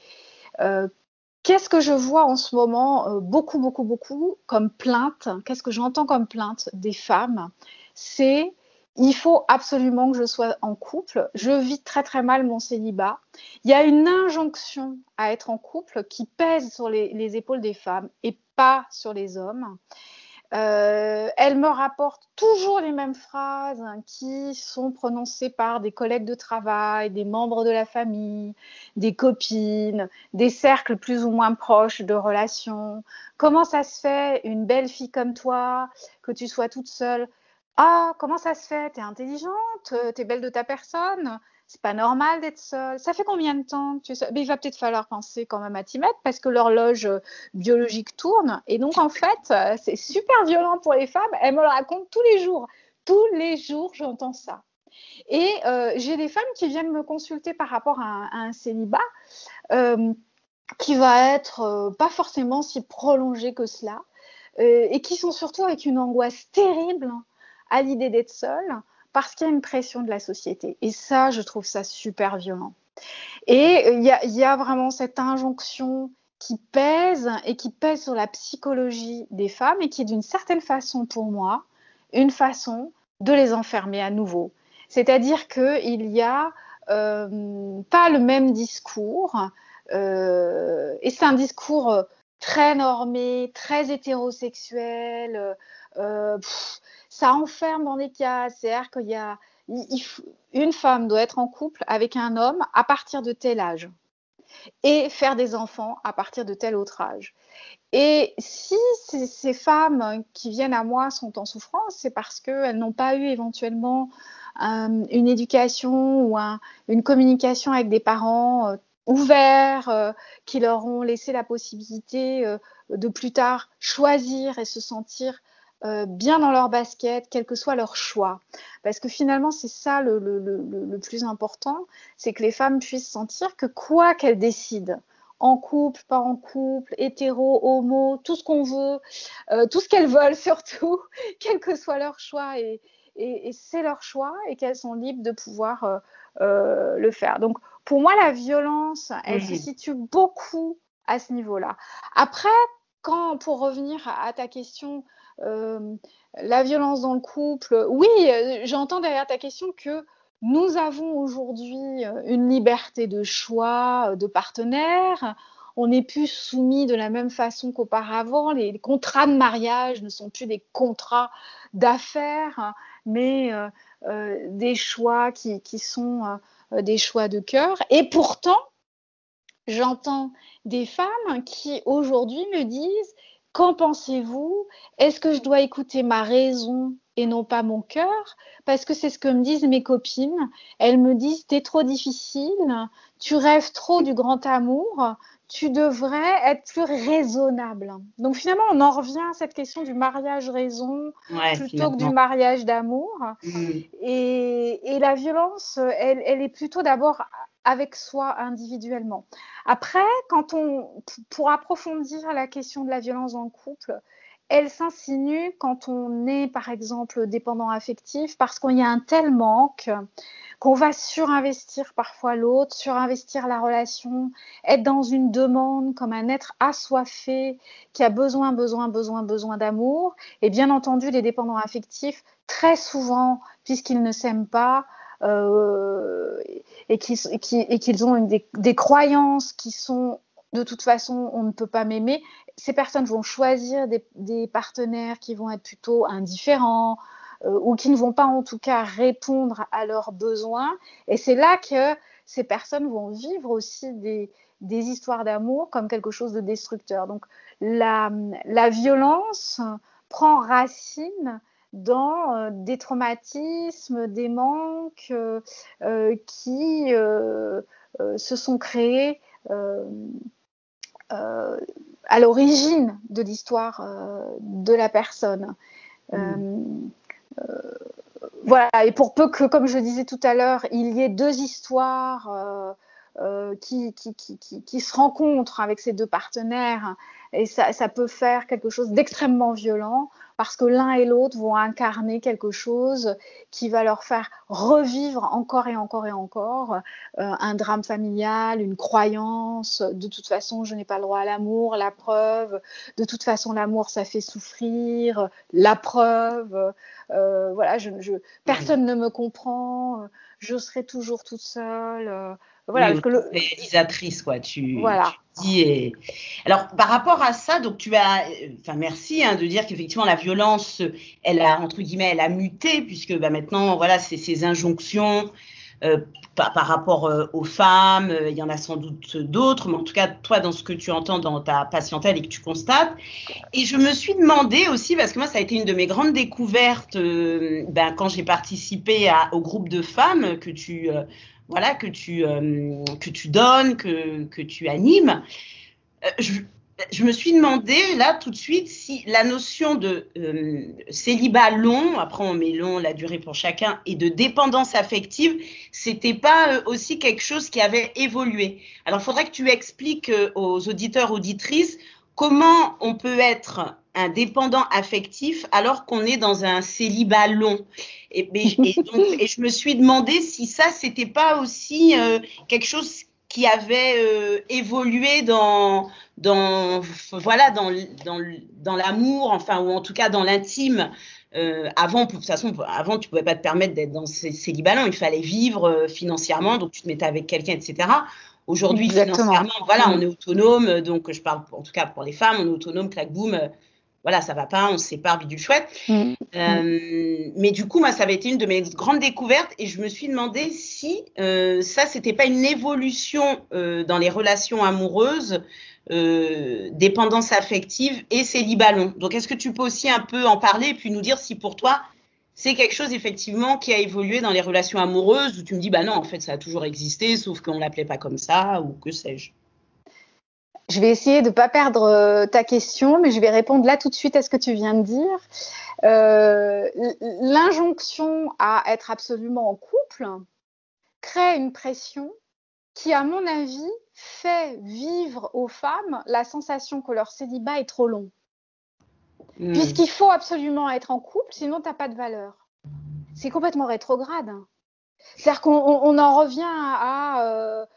Qu'est-ce que je vois en ce moment beaucoup comme plainte? Qu'est-ce que j'entends comme plainte des femmes? C'est il faut absolument que je sois en couple. Je vis très très mal mon célibat. Il y a une injonction à être en couple qui pèse sur les épaules des femmes et pas sur les hommes. Elle me rapporte toujours les mêmes phrases qui sont prononcées par des collègues de travail, des membres de la famille, des copines, des cercles plus ou moins proches de relations. Comment ça se fait, une belle fille comme toi, que tu sois toute seule? Ah, comment ça se fait? T'es intelligente, t'es belle de ta personne. C'est pas normal d'être seule. Ça fait combien de temps que tu es seule? Mais il va peut-être falloir penser quand même à t'y mettre parce que l'horloge biologique tourne. Et donc, en fait, c'est super violent pour les femmes. Elles me le racontent tous les jours. Tous les jours, j'entends ça. Et j'ai des femmes qui viennent me consulter par rapport à un célibat qui va être pas forcément si prolongé que cela et qui sont surtout avec une angoisse terrible à l'idée d'être seule parce qu'il y a une pression de la société. Et ça, je trouve ça super violent. Et il y a vraiment cette injonction qui pèse et qui pèse sur la psychologie des femmes et qui est d'une certaine façon pour moi une façon de les enfermer à nouveau. C'est-à-dire qu'il y a pas le même discours et c'est un discours très normé, très hétérosexuel. Ça enferme dans des cases. C'est-à-dire qu'il y a une femme doit être en couple avec un homme à partir de tel âge et faire des enfants à partir de tel autre âge. Et si ces femmes qui viennent à moi sont en souffrance, c'est parce qu'elles n'ont pas eu éventuellement une éducation ou une communication avec des parents ouverts qui leur ont laissé la possibilité de plus tard choisir et se sentir bien dans leur basket, quel que soit leur choix. Parce que finalement, c'est ça le plus important, c'est que les femmes puissent sentir que quoi qu'elles décident, en couple, pas en couple, hétéro, homo, tout ce qu'on veut, tout ce qu'elles veulent surtout, quel que soit leur choix, et c'est leur choix, et qu'elles sont libres de pouvoir le faire. Donc, pour moi, la violence, elle se situe beaucoup à ce niveau-là. Après, pour revenir à ta question, la violence dans le couple, oui, j'entends derrière ta question que nous avons aujourd'hui une liberté de choix de partenaires. On n'est plus soumis de la même façon qu'auparavant. Les contrats de mariage ne sont plus des contrats d'affaires, mais des choix qui sont des choix de cœur. Et pourtant, j'entends des femmes qui aujourd'hui me disent: qu'en pensez-vous? Est-ce que je dois écouter ma raison et non pas mon cœur? Parce que c'est ce que me disent mes copines. Elles me disent: t'es trop difficile, tu rêves trop du grand amour, tu devrais être plus raisonnable. Donc finalement, on en revient à cette question du mariage raison plutôt que du mariage d'amour. Et la violence, elle est plutôt d'abord avec soi individuellement. Après, pour approfondir la question de la violence dans le couple, elle s'insinue quand on est, par exemple, dépendant affectif, parce qu'il y a un tel manque qu'on va surinvestir parfois l'autre, surinvestir la relation, être dans une demande comme un être assoiffé qui a besoin d'amour. Et bien entendu, les dépendants affectifs, très souvent, puisqu'ils ne s'aiment pas, et qu'ils ont des croyances qui sont de toute façon, on ne peut pas m'aimer. Ces personnes vont choisir des partenaires qui vont être plutôt indifférents ou qui ne vont pas en tout cas répondre à leurs besoins. Et c'est là que ces personnes vont vivre aussi des histoires d'amour comme quelque chose de destructeur. Donc la violence prend racine dans des traumatismes, des manques qui se sont créés à l'origine de l'histoire de la personne. Voilà, et pour peu que, comme je disais tout à l'heure, il y ait deux histoires qui se rencontrent avec ces deux partenaires, et ça peut faire quelque chose d'extrêmement violent, parce que l'un et l'autre vont incarner quelque chose qui va leur faire revivre encore et encore et encore un drame familial, une croyance, de toute façon je n'ai pas le droit à l'amour, la preuve, de toute façon l'amour ça fait souffrir, la preuve, voilà, personne ne me comprend, je serai toujours toute seule. Voilà, Oui, réalisatrice, quoi. Voilà. Tu dis. Alors, par rapport à ça, donc tu as. Enfin, merci de dire qu'effectivement la violence, elle a entre guillemets, elle a muté, puisque maintenant, voilà, c'est ces injonctions par rapport aux femmes. Il y en a sans doute d'autres, mais en tout cas, toi, dans ce que tu entends dans ta patientèle et que tu constates. Et je me suis demandé aussi, parce que moi, ça a été une de mes grandes découvertes quand j'ai participé au groupe de femmes que tu donnes, que tu animes. Je me suis demandé là tout de suite si la notion de célibat long, après on met long la durée pour chacun, et de dépendance affective, c'était pas aussi quelque chose qui avait évolué. Alors il faudrait que tu expliques aux auditeurs, auditrices, comment on peut être un dépendant affectif alors qu'on est dans un célibat long. Et je me suis demandé si ça, c'était pas aussi quelque chose qui avait évolué dans l'amour, enfin, ou en tout cas dans l'intime. Avant, de toute façon, avant, tu pouvais pas te permettre d'être dans ces célibats longs. Il fallait vivre financièrement, donc tu te mettais avec quelqu'un, etc. Aujourd'hui, Exactement. Financièrement, voilà, on est autonome, donc je parle en tout cas pour les femmes, on est autonome, clac boum, voilà, ça va pas, on se sépare, bidule chouette. Mais du coup, moi, ça avait été une de mes grandes découvertes, et je me suis demandé si ça, c'était pas une évolution dans les relations amoureuses, dépendance affective et célibat long. Donc, est-ce que tu peux aussi un peu en parler et puis nous dire si pour toi, c'est quelque chose effectivement qui a évolué dans les relations amoureuses, où tu me dis, bah non, en fait, ça a toujours existé, sauf qu'on l'appelait pas comme ça, ou que sais-je. Je vais essayer de ne pas perdre ta question, mais je vais répondre là tout de suite à ce que tu viens de dire. L'injonction à être absolument en couple crée une pression qui, à mon avis, fait vivre aux femmes la sensation que leur célibat est trop long. Puisqu'il faut absolument être en couple, sinon tu n'as pas de valeur. C'est complètement rétrograde. C'est-à-dire qu'on en revient à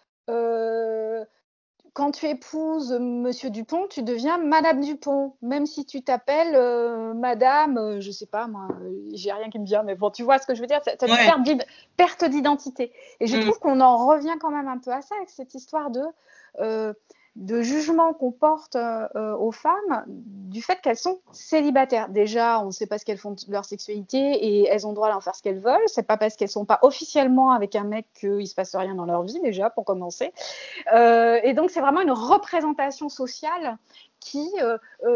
quand tu épouses Monsieur Dupont, tu deviens Madame Dupont, même si tu t'appelles Madame, je sais pas moi, j'ai rien qui me vient, mais bon, tu vois ce que je veux dire, c'est une perte d'identité. Et je trouve qu'on en revient quand même un peu à ça, avec cette histoire de jugement qu'on porte aux femmes du fait qu'elles sont célibataires. Déjà, on ne sait pas ce qu'elles font de leur sexualité et elles ont le droit d'en faire ce qu'elles veulent. C'est pas parce qu'elles sont pas officiellement avec un mec qu'il se passe rien dans leur vie, déjà, pour commencer. Et donc, c'est vraiment une représentation sociale qui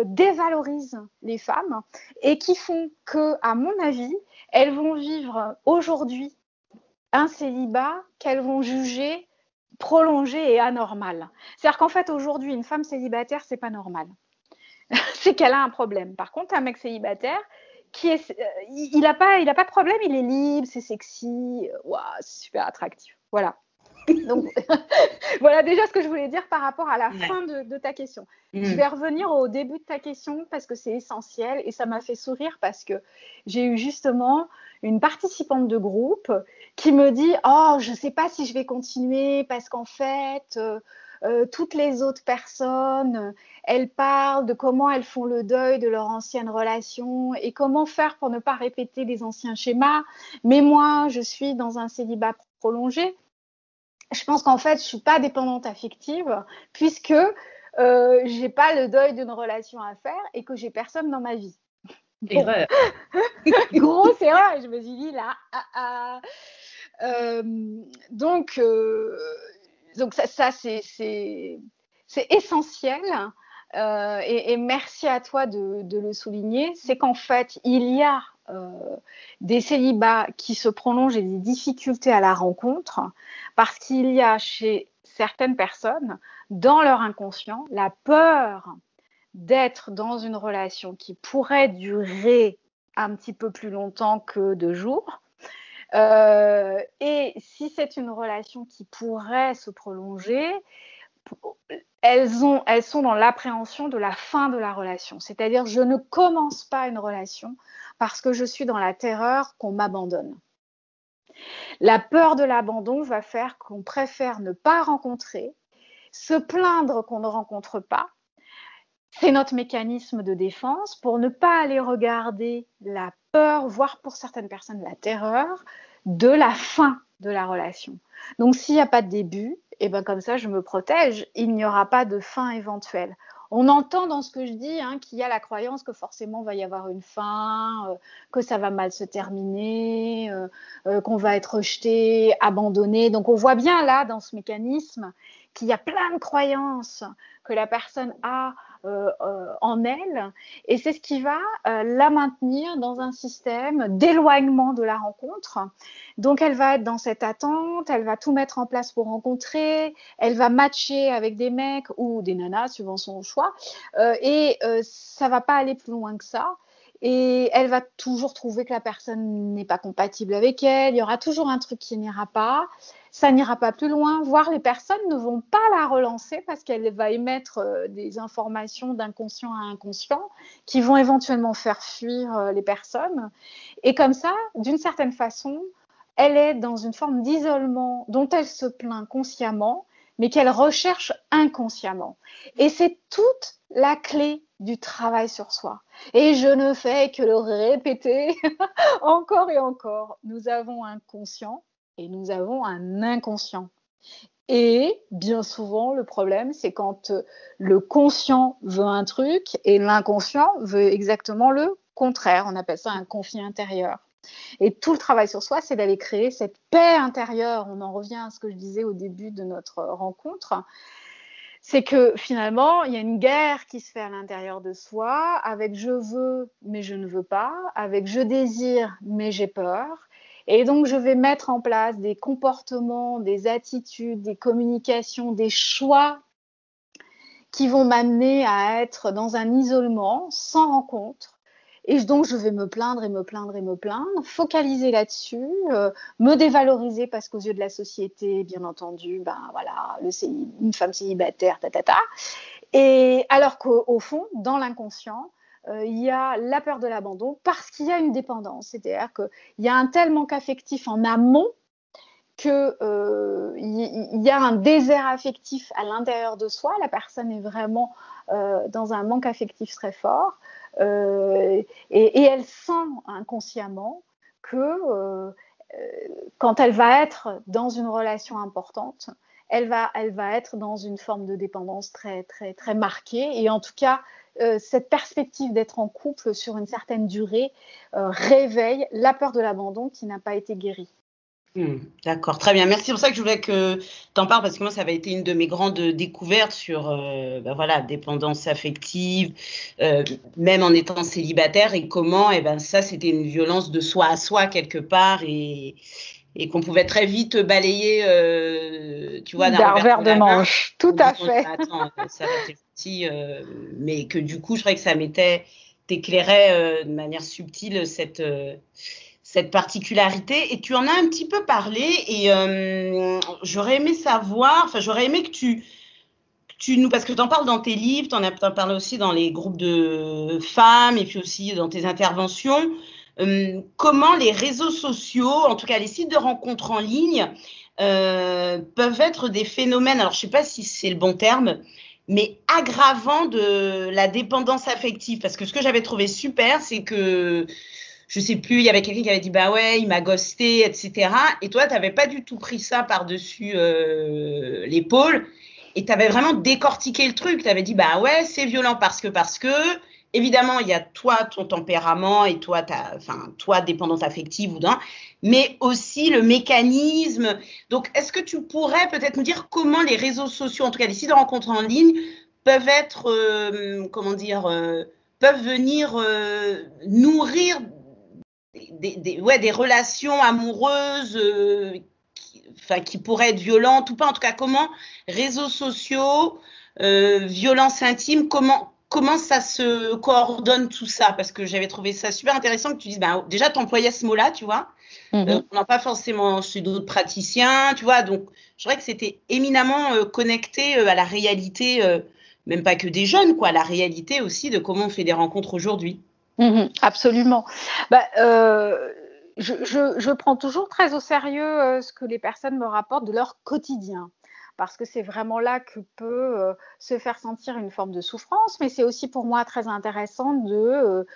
dévalorise les femmes et qui font que, à mon avis, elles vont vivre aujourd'hui un célibat qu'elles vont juger prolongé et anormal. C'est-à-dire qu'en fait, aujourd'hui, une femme célibataire, c'est pas normal. C'est qu'elle a un problème. Par contre, un mec célibataire, il n'a pas de problème, il est libre, c'est sexy, c'est super attractif. Voilà. Donc, voilà déjà ce que je voulais dire par rapport à la fin de ta question. Je vais revenir au début de ta question parce que c'est essentiel et ça m'a fait sourire parce que j'ai eu justement une participante de groupe qui me dit « Oh, je ne sais pas si je vais continuer parce qu'en fait, toutes les autres personnes, elles parlent de comment elles font le deuil de leur ancienne relation et comment faire pour ne pas répéter les anciens schémas. Mais moi, je suis dans un célibat prolongé. » Je pense qu'en fait, je ne suis pas dépendante affective puisque je n'ai pas le deuil d'une relation à faire et que j'ai personne dans ma vie. Erreur. Grosse erreur. Et je me suis dit là, donc ça c'est essentiel. Et merci à toi de le souligner. C'est qu'en fait, il y a des célibats qui se prolongent et des difficultés à la rencontre parce qu'il y a chez certaines personnes, dans leur inconscient, la peur d'être dans une relation qui pourrait durer un petit peu plus longtemps que 2 jours, et si c'est une relation qui pourrait se prolonger, elles sont dans l'appréhension de la fin de la relation. C'est-à-dire, je ne commence pas une relation parce que je suis dans la terreur qu'on m'abandonne. La peur de l'abandon va faire qu'on préfère ne pas rencontrer, se plaindre qu'on ne rencontre pas. C'est notre mécanisme de défense pour ne pas aller regarder la peur, voire pour certaines personnes la terreur, de la fin de la relation. Donc s'il n'y a pas de début, et ben comme ça je me protège, il n'y aura pas de fin éventuelle. On entend dans ce que je dis qu'il y a la croyance que forcément il va y avoir une fin, que ça va mal se terminer, qu'on va être rejeté, abandonné. Donc on voit bien là dans ce mécanisme qu'il y a plein de croyances que la personne a en elle, et c'est ce qui va la maintenir dans un système d'éloignement de la rencontre. Donc elle va être dans cette attente, elle va tout mettre en place pour rencontrer, elle va matcher avec des mecs ou des nanas suivant son choix, et ça va pas aller plus loin que ça. Et elle va toujours trouver que la personne n'est pas compatible avec elle, il y aura toujours un truc qui n'ira pas, ça n'ira pas plus loin, voire les personnes ne vont pas la relancer parce qu'elle va émettre des informations d'inconscient à inconscient qui vont éventuellement faire fuir les personnes. Et comme ça, d'une certaine façon, elle est dans une forme d'isolement dont elle se plaint consciemment, mais qu'elle recherche inconsciemment. Et c'est toute la clé du travail sur soi. Et je ne fais que le répéter encore et encore. Nous avons un conscient et nous avons un inconscient. Et bien souvent, le problème, c'est quand le conscient veut un truc et l'inconscient veut exactement le contraire. On appelle ça un conflit intérieur. Et tout le travail sur soi, c'est d'aller créer cette paix intérieure. On en revient à ce que je disais au début de notre rencontre. C'est que finalement, il y a une guerre qui se fait à l'intérieur de soi, avec je veux, mais je ne veux pas, avec je désire, mais j'ai peur. Et donc, je vais mettre en place des comportements, des attitudes, des communications, des choix qui vont m'amener à être dans un isolement, sans rencontre. Et donc, je vais me plaindre et me plaindre et me plaindre, focaliser là-dessus, me dévaloriser parce qu'aux yeux de la société, bien entendu, ben voilà, une femme célibataire, Et alors qu'au fond, dans l'inconscient, il y a la peur de l'abandon parce qu'il y a une dépendance. C'est-à-dire qu'il y a un tel manque affectif en amont qu'il y a un désert affectif à l'intérieur de soi. La personne est vraiment dans un manque affectif très fort. Et elle sent inconsciemment que quand elle va être dans une relation importante, elle va être dans une forme de dépendance très, très, très marquée. Et en tout cas, cette perspective d'être en couple sur une certaine durée réveille la peur de l'abandon qui n'a pas été guérie. D'accord, très bien. Merci. C'est pour ça que je voulais que tu en parles, parce que moi, ça avait été une de mes grandes découvertes sur dépendance affective, même en étant célibataire, et comment ça, c'était une violence de soi à soi quelque part, et qu'on pouvait très vite balayer, tu vois, d'un revers de manche. Tout à fait. Attends, ça va être petit, mais que du coup, je croyais que ça t'éclairait de manière subtile cette particularité, et tu en as un petit peu parlé, et j'aurais aimé que tu nous, parce que tu en parles dans tes livres, tu en parles aussi dans les groupes de femmes, et puis aussi dans tes interventions, comment les réseaux sociaux, en tout cas les sites de rencontres en ligne, peuvent être des phénomènes, alors je ne sais pas si c'est le bon terme, mais aggravants de la dépendance affective. Parce que ce que j'avais trouvé super, c'est que je sais plus, il y avait quelqu'un qui avait dit bah ouais, il m'a ghosté, etc. Et toi, tu n'avais pas du tout pris ça par-dessus l'épaule, et tu avais vraiment décortiqué le truc. Tu avais dit bah ouais, c'est violent parce que évidemment, il y a toi, ton tempérament, et toi, dépendance affective ou non, mais aussi le mécanisme. Donc, est-ce que tu pourrais peut-être nous dire comment les réseaux sociaux, en tout cas les sites de rencontres en ligne, peuvent être, peuvent venir nourrir des relations amoureuses qui pourraient être violentes ou pas. En tout cas, comment réseaux sociaux, violence intime, comment ça se coordonne tout ça? Parce que j'avais trouvé ça super intéressant que tu dises, déjà, tu employais ce mot-là, tu vois. On n'a pas forcément chez d'autres praticiens, tu vois. Donc, je dirais que c'était éminemment connecté à la réalité, même pas que des jeunes, quoi, à la réalité aussi de comment on fait des rencontres aujourd'hui. Absolument. Je prends toujours très au sérieux ce que les personnes me rapportent de leur quotidien. Parce que c'est vraiment là que peut se faire sentir une forme de souffrance, mais c'est aussi pour moi très intéressant de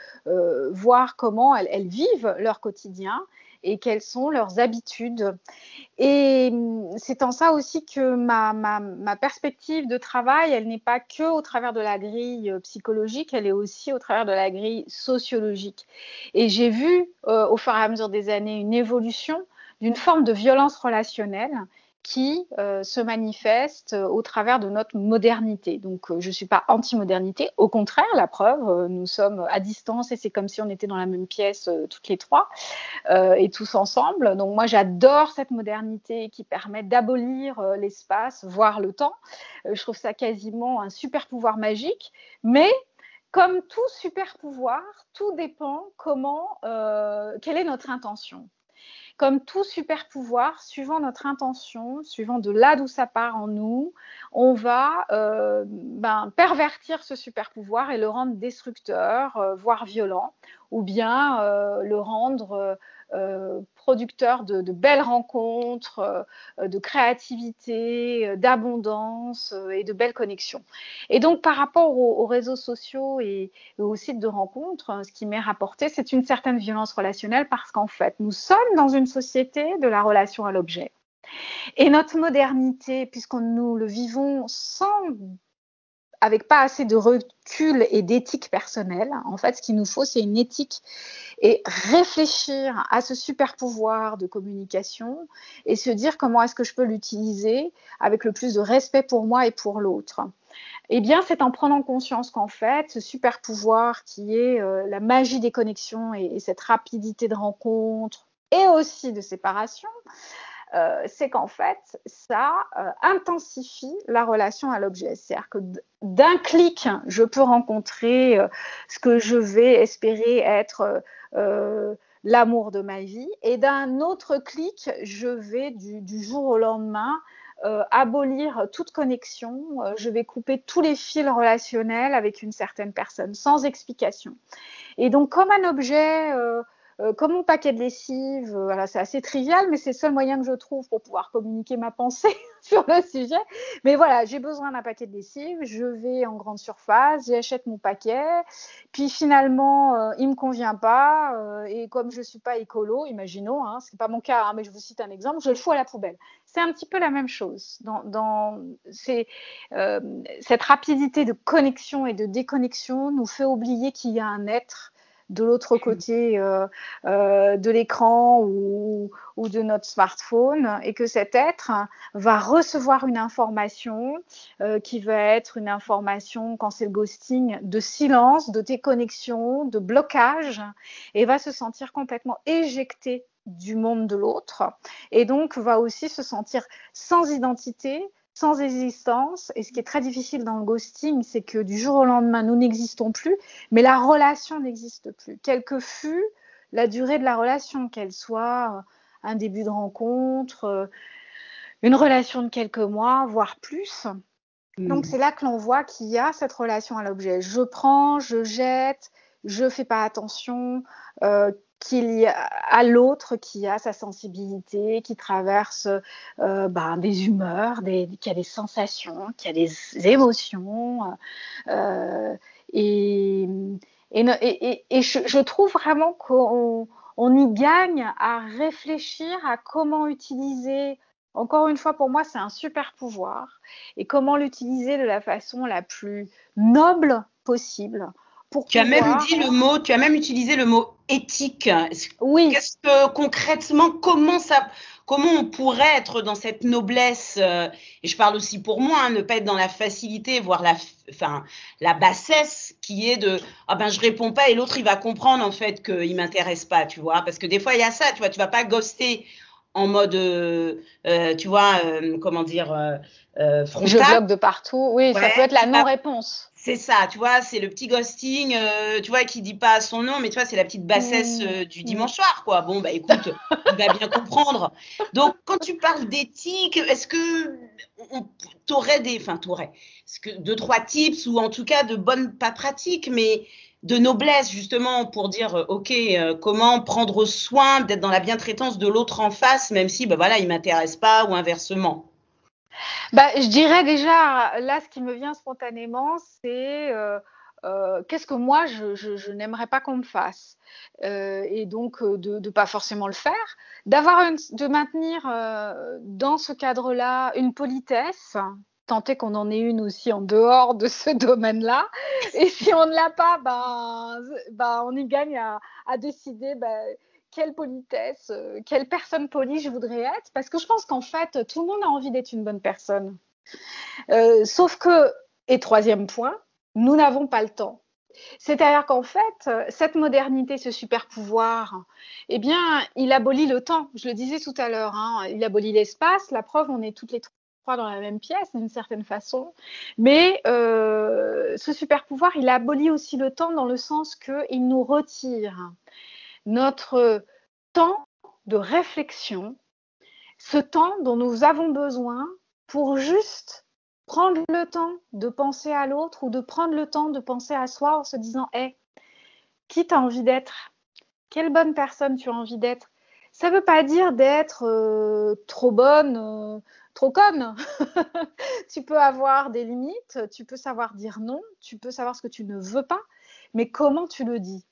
voir comment elles vivent leur quotidien et quelles sont leurs habitudes. Et c'est en ça aussi que ma perspective de travail, elle n'est pas que au travers de la grille psychologique, elle est aussi au travers de la grille sociologique. Et j'ai vu au fur et à mesure des années une évolution d'une forme de violence relationnelle qui se manifeste au travers de notre modernité. Donc, je ne suis pas anti-modernité, au contraire, la preuve, nous sommes à distance et c'est comme si on était dans la même pièce toutes les trois et tous ensemble. Donc, moi, j'adore cette modernité qui permet d'abolir l'espace, voire le temps. Je trouve ça quasiment un super pouvoir magique, mais comme tout super pouvoir, tout dépend quelle est notre intention. Comme tout super pouvoir, suivant notre intention, suivant de là d'où ça part en nous, on va pervertir ce super pouvoir et le rendre destructeur, voire violent, ou bien le rendre producteur de belles rencontres, de créativité, d'abondance et de belles connexions. Et donc, par rapport aux réseaux sociaux et aux sites de rencontres, ce qui m'est rapporté, c'est une certaine violence relationnelle parce qu'en fait, nous sommes dans une société de la relation à l'objet. Et notre modernité, puisque nous le vivons avec pas assez de recul et d'éthique personnelle. En fait, ce qu'il nous faut, c'est une éthique et réfléchir à ce super pouvoir de communication et se dire comment est-ce que je peux l'utiliser avec le plus de respect pour moi et pour l'autre. Eh bien, c'est en prenant conscience qu'en fait, ce super pouvoir qui est la magie des connexions et cette rapidité de rencontre et aussi de séparation, c'est qu'en fait, ça intensifie la relation à l'objet. C'est-à-dire que d'un clic, je peux rencontrer ce que je vais espérer être l'amour de ma vie, et d'un autre clic, je vais du jour au lendemain abolir toute connexion, je vais couper tous les fils relationnels avec une certaine personne, sans explication. Et donc, comme un objet... comme mon paquet de lessive, voilà, c'est assez trivial, mais c'est le seul moyen que je trouve pour pouvoir communiquer ma pensée sur le sujet. Mais voilà, j'ai besoin d'un paquet de lessive, je vais en grande surface, j'achète mon paquet, puis finalement, il ne me convient pas, et comme je ne suis pas écolo, imaginons, hein, ce n'est pas mon cas, hein, mais je vous cite un exemple, je le fous à la poubelle. C'est un petit peu la même chose. Cette rapidité de connexion et de déconnexion nous fait oublier qu'il y a un être de l'autre côté de l'écran ou de notre smartphone, et que cet être va recevoir une information qui va être une information, quand c'est le ghosting, de silence, de déconnexion, de blocage, et va se sentir complètement éjecté du monde de l'autre, et donc va aussi se sentir sans identité, sans existence. Et ce qui est très difficile dans le ghosting, c'est que du jour au lendemain, nous n'existons plus, mais la relation n'existe plus. Quelle que fût la durée de la relation, qu'elle soit un début de rencontre, une relation de quelques mois, voire plus. Donc, c'est là que l'on voit qu'il y a cette relation à l'objet. Je prends, je jette, je ne fais pas attention, qu'il y a à l'autre qui a sa sensibilité, qui traverse des humeurs, qui a des sensations, qui a des émotions. Et je trouve vraiment qu'on y gagne à réfléchir à comment utiliser. Encore une fois, pour moi, c'est un super pouvoir. Et comment l'utiliser de la façon la plus noble possible. Tu as même utilisé le mot éthique. Oui. Qu'est-ce que concrètement, comment on pourrait être dans cette noblesse, et je parle aussi pour moi, ne pas être dans la facilité, voire la bassesse qui est de je réponds pas et l'autre il va comprendre en fait qu'il m'intéresse pas, tu vois, parce que des fois il y a ça, tu vois, tu vas pas ghoster en mode, tu vois, comment dire, Je frontal. bloque de partout. Oui, ça peut être la non-réponse. C'est ça, tu vois, c'est le petit ghosting, tu vois, qui dit pas son nom, mais tu vois, c'est la petite bassesse du dimanche soir, quoi. Bon, bah écoute, il va bien comprendre. Donc, quand tu parles d'éthique, est-ce que t'aurais est-ce que 2, 3 tips ou en tout cas de bonnes, pas pratiques, mais de noblesse justement pour dire, ok, comment prendre soin d'être dans la bientraitance de l'autre en face, même si, bah voilà, il m'intéresse pas ou inversement. Bah, je dirais déjà, là, ce qui me vient spontanément, c'est qu'est-ce que moi, je n'aimerais pas qu'on me fasse. Et donc, de ne pas forcément le faire. De maintenir dans ce cadre-là une politesse, tant est qu'on en ait une aussi en dehors de ce domaine-là. Et si on ne l'a pas, on y gagne à décider quelle politesse, quelle personne polie je voudrais être. Parce que je pense qu'en fait, tout le monde a envie d'être une bonne personne. Sauf que, et troisième point, nous n'avons pas le temps. C'est-à-dire qu'en fait, cette modernité, ce super pouvoir, eh bien, il abolit le temps. Je le disais tout à l'heure, hein, il abolit l'espace. La preuve, on est toutes les trois dans la même pièce, d'une certaine façon. Mais ce super pouvoir, il abolit aussi le temps dans le sens qu'il nous retire notre temps de réflexion, ce temps dont nous avons besoin pour juste prendre le temps de penser à l'autre ou de prendre le temps de penser à soi en se disant hey, qui tu as envie d'être? Quelle bonne personne tu as envie d'être? Ça ne veut pas dire d'être trop bonne, trop conne. Tu peux avoir des limites, tu peux savoir dire non, tu peux savoir ce que tu ne veux pas, mais comment tu le dis?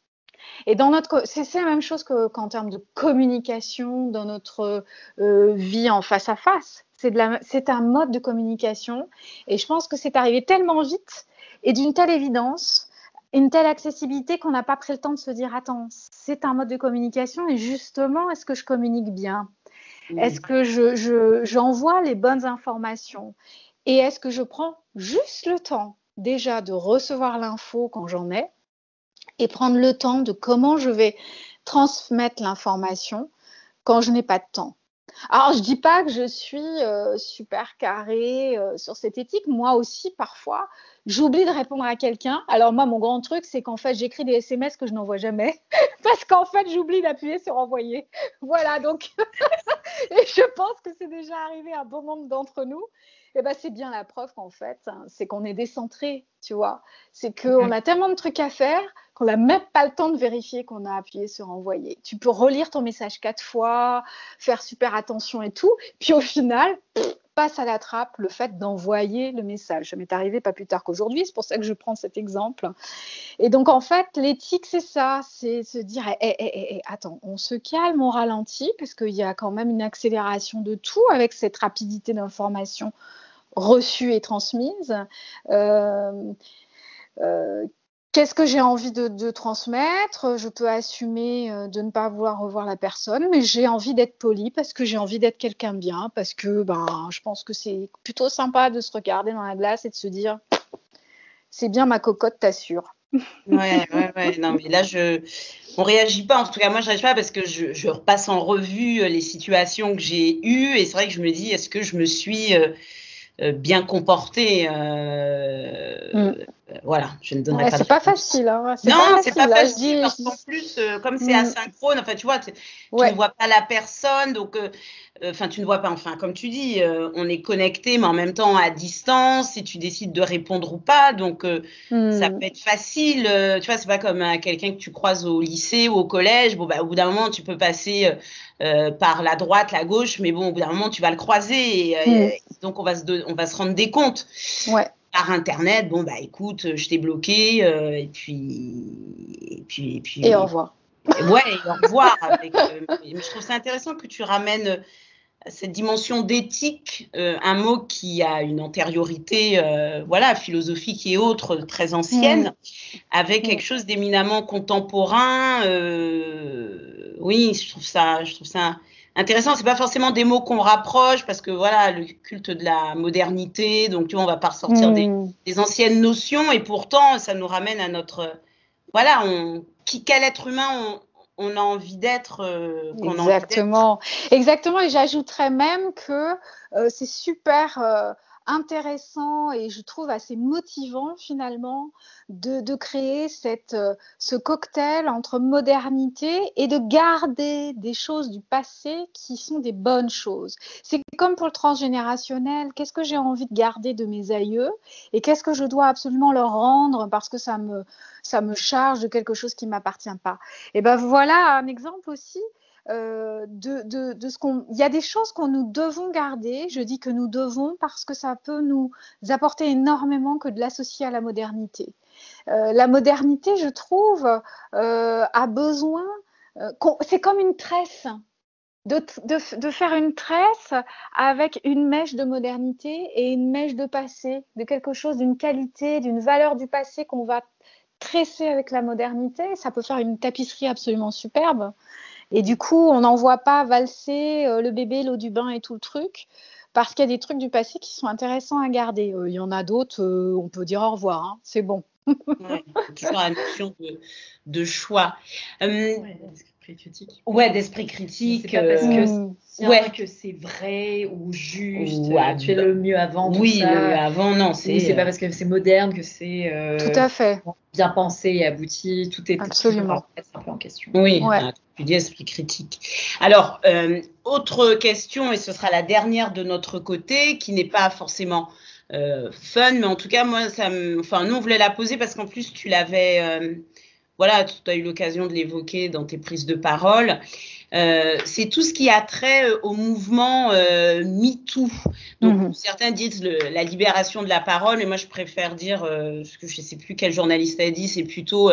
Et c'est la même chose qu'en termes de communication dans notre vie en face à face. C'est un mode de communication et je pense que c'est arrivé tellement vite et d'une telle évidence, une telle accessibilité qu'on n'a pas pris le temps de se dire attends, c'est un mode de communication et justement, est-ce que je communique bien? Est-ce que j'envoie les bonnes informations? Et est-ce que je prends juste le temps déjà de recevoir l'info quand j'en ai et prendre le temps de comment je vais transmettre l'information quand je n'ai pas de temps. Alors, je ne dis pas que je suis super carrée sur cette éthique. Moi aussi, parfois, j'oublie de répondre à quelqu'un. Alors, moi, mon grand truc, c'est qu'en fait, j'écris des SMS que je n'envoie jamais parce qu'en fait, j'oublie d'appuyer sur envoyer. Voilà, donc, et je pense que c'est déjà arrivé à un bon nombre d'entre nous. Et ben, c'est bien la preuve qu'en fait, c'est qu'on est décentré, tu vois. C'est qu'on a tellement de trucs à faire qu'on n'a même pas le temps de vérifier qu'on a appuyé sur envoyer. Tu peux relire ton message 4 fois, faire super attention et tout. Puis au final, passe à la trappe le fait d'envoyer le message. Ça m'est arrivé pas plus tard qu'aujourd'hui, c'est pour ça que je prends cet exemple. Et donc en fait, l'éthique, c'est ça, c'est se dire, attends, on se calme, on ralentit, parce qu'il y a quand même une accélération de tout avec cette rapidité d'information reçue et transmise. Qu'est-ce que j'ai envie de transmettre? Je peux assumer de ne pas vouloir revoir la personne, mais j'ai envie d'être polie parce que j'ai envie d'être quelqu'un de bien, parce que je pense que c'est plutôt sympa de se regarder dans la glace et de se dire c'est bien ma cocotte, t'assure. Ouais. Non, mais là, on réagit pas. En tout cas, moi, je réagis pas parce que je repasse en revue les situations que j'ai eues et c'est vrai que je me dis, est-ce que je me suis bien comportée voilà, je ne donnerai pas de c'est pas réponse. facile. Hein. Non, c'est pas facile parce qu'en plus, comme c'est asynchrone, enfin, tu vois, tu ne vois pas la personne, donc, tu ne vois pas, enfin, comme tu dis, on est connecté, mais en même temps à distance, et tu décides de répondre ou pas, donc ça peut être facile, tu vois, c'est pas comme quelqu'un que tu croises au lycée ou au collège, bon, au bout d'un moment, tu peux passer par la droite, la gauche, mais bon, au bout d'un moment, tu vas le croiser, et donc on va se rendre des comptes. Ouais. Par internet, bon écoute, je t'ai bloqué et puis au revoir. Ouais, et au revoir. Mais je trouve ça intéressant que tu ramènes cette dimension d'éthique, un mot qui a une antériorité, philosophique et autres très ancienne, avec quelque chose d'éminemment contemporain. Oui, je trouve ça intéressant. C'est pas forcément des mots qu'on rapproche parce que voilà, le culte de la modernité, donc tu vois, on va pas ressortir des anciennes notions et pourtant ça nous ramène à notre quel être humain on a envie d'être. Exactement. Exactement. Et j'ajouterais même que c'est super intéressant et je trouve assez motivant finalement de créer ce cocktail entre modernité et de garder des choses du passé qui sont des bonnes choses. C'est comme pour le transgénérationnel. Qu'est-ce que j'ai envie de garder de mes aïeux et qu'est-ce que je dois absolument leur rendre parce que ça me charge de quelque chose qui ne m'appartient pas. Et ben voilà un exemple aussi de ce qu'on. Il y a des choses qu'on nous devons garder. Je dis que nous devons parce que ça peut nous apporter énormément que de l'associer à la modernité. La modernité, je trouve, a besoin. C'est comme une tresse. De faire une tresse avec une mèche de modernité et une mèche de passé, de quelque chose, d'une qualité, d'une valeur du passé qu'on va tresser avec la modernité. Ça peut faire une tapisserie absolument superbe. Et du coup, on n'en voit pas valser le bébé, l'eau du bain et tout le truc, parce qu'il y a des trucs du passé qui sont intéressants à garder. Il y en a d'autres, on peut dire au revoir, hein, c'est bon. Ouais, toujours la notion de choix. D'esprit critique. Ouais, d'esprit critique. C'est pas parce que c'est vrai ou juste, tu es le mieux avant. Oui, tout ça. Le mieux avant, non. C'est pas parce que c'est moderne que c'est tout à fait bien pensé et abouti. Tout est absolument un peu en question. Oui, tu dis esprit critique. Alors, autre question, et ce sera la dernière de notre côté, qui n'est pas forcément fun, mais en tout cas, moi, nous, on voulait la poser parce qu'en plus, tu l'avais, tu as eu l'occasion de l'évoquer dans tes prises de parole. C'est tout ce qui a trait au mouvement MeToo. Donc, certains disent la libération de la parole, mais moi, je préfère dire, ce que je ne sais plus quel journaliste a dit, c'est plutôt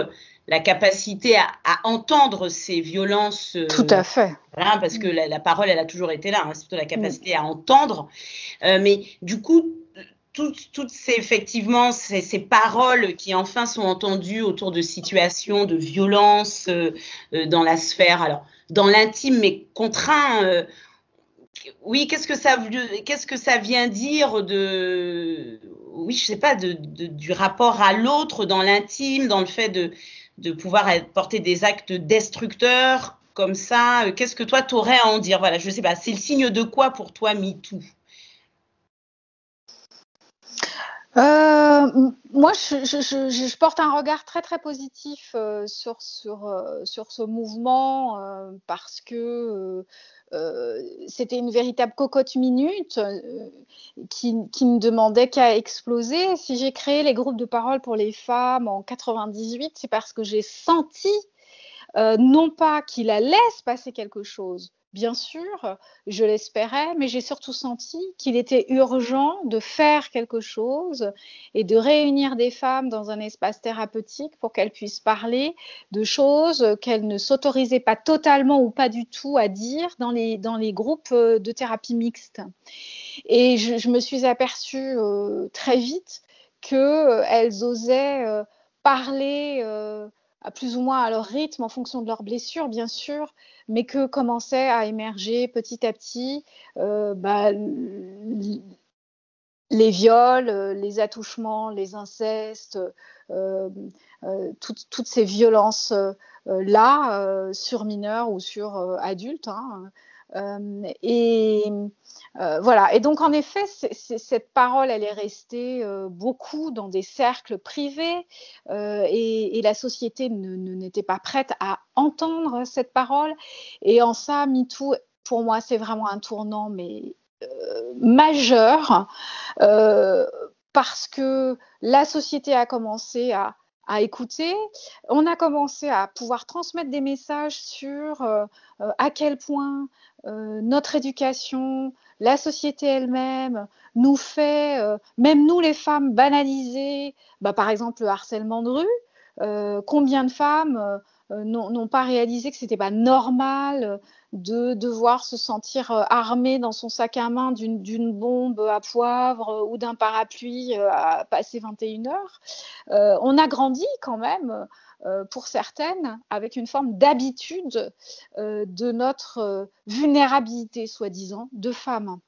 la capacité à entendre ces violences. Tout à fait. Voilà, parce que la parole, elle a toujours été là. C'est plutôt la capacité à entendre. Mais du coup, toutes ces paroles qui enfin sont entendues autour de situations de violence dans la sphère, alors dans l'intime mais contraint. Oui, qu'est-ce que ça vient dire je sais pas, du rapport à l'autre dans l'intime, dans le fait de pouvoir porter des actes destructeurs comme ça. Qu'est-ce que toi t'aurais à en dire? Voilà, je sais pas. C'est le signe de quoi pour toi, MeToo? Moi, je porte un regard très très positif sur ce mouvement parce que c'était une véritable cocotte minute qui ne demandait qu'à exploser. Si j'ai créé les groupes de parole pour les femmes en 98, c'est parce que j'ai senti non pas qu'il allait se passer quelque chose. Bien sûr, je l'espérais, mais j'ai surtout senti qu'il était urgent de faire quelque chose et de réunir des femmes dans un espace thérapeutique pour qu'elles puissent parler de choses qu'elles ne s'autorisaient pas totalement ou pas du tout à dire dans les groupes de thérapie mixte. Et je me suis aperçue très vite qu'elles osaient parler à plus ou moins à leur rythme en fonction de leurs blessures, bien sûr, mais que commençaient à émerger petit à petit les viols, les attouchements, les incestes, toutes ces violences là sur mineurs ou sur adultes. Voilà. Et donc, en effet, cette parole, elle est restée beaucoup dans des cercles privés et la société n'était pas prête à entendre cette parole. Et en ça, MeToo, pour moi, c'est vraiment un tournant, mais majeur, parce que la société a commencé à écouter, on a commencé à pouvoir transmettre des messages sur à quel point notre éducation, la société elle-même nous fait, même nous les femmes, banaliser, par exemple le harcèlement de rue. Combien de femmes n'ont pas réalisé que c'était pas normal de devoir se sentir armée dans son sac à main d'une bombe à poivre ou d'un parapluie à passer 21 heures. On a grandi quand même, pour certaines, avec une forme d'habitude de notre vulnérabilité, soi-disant, de femmes.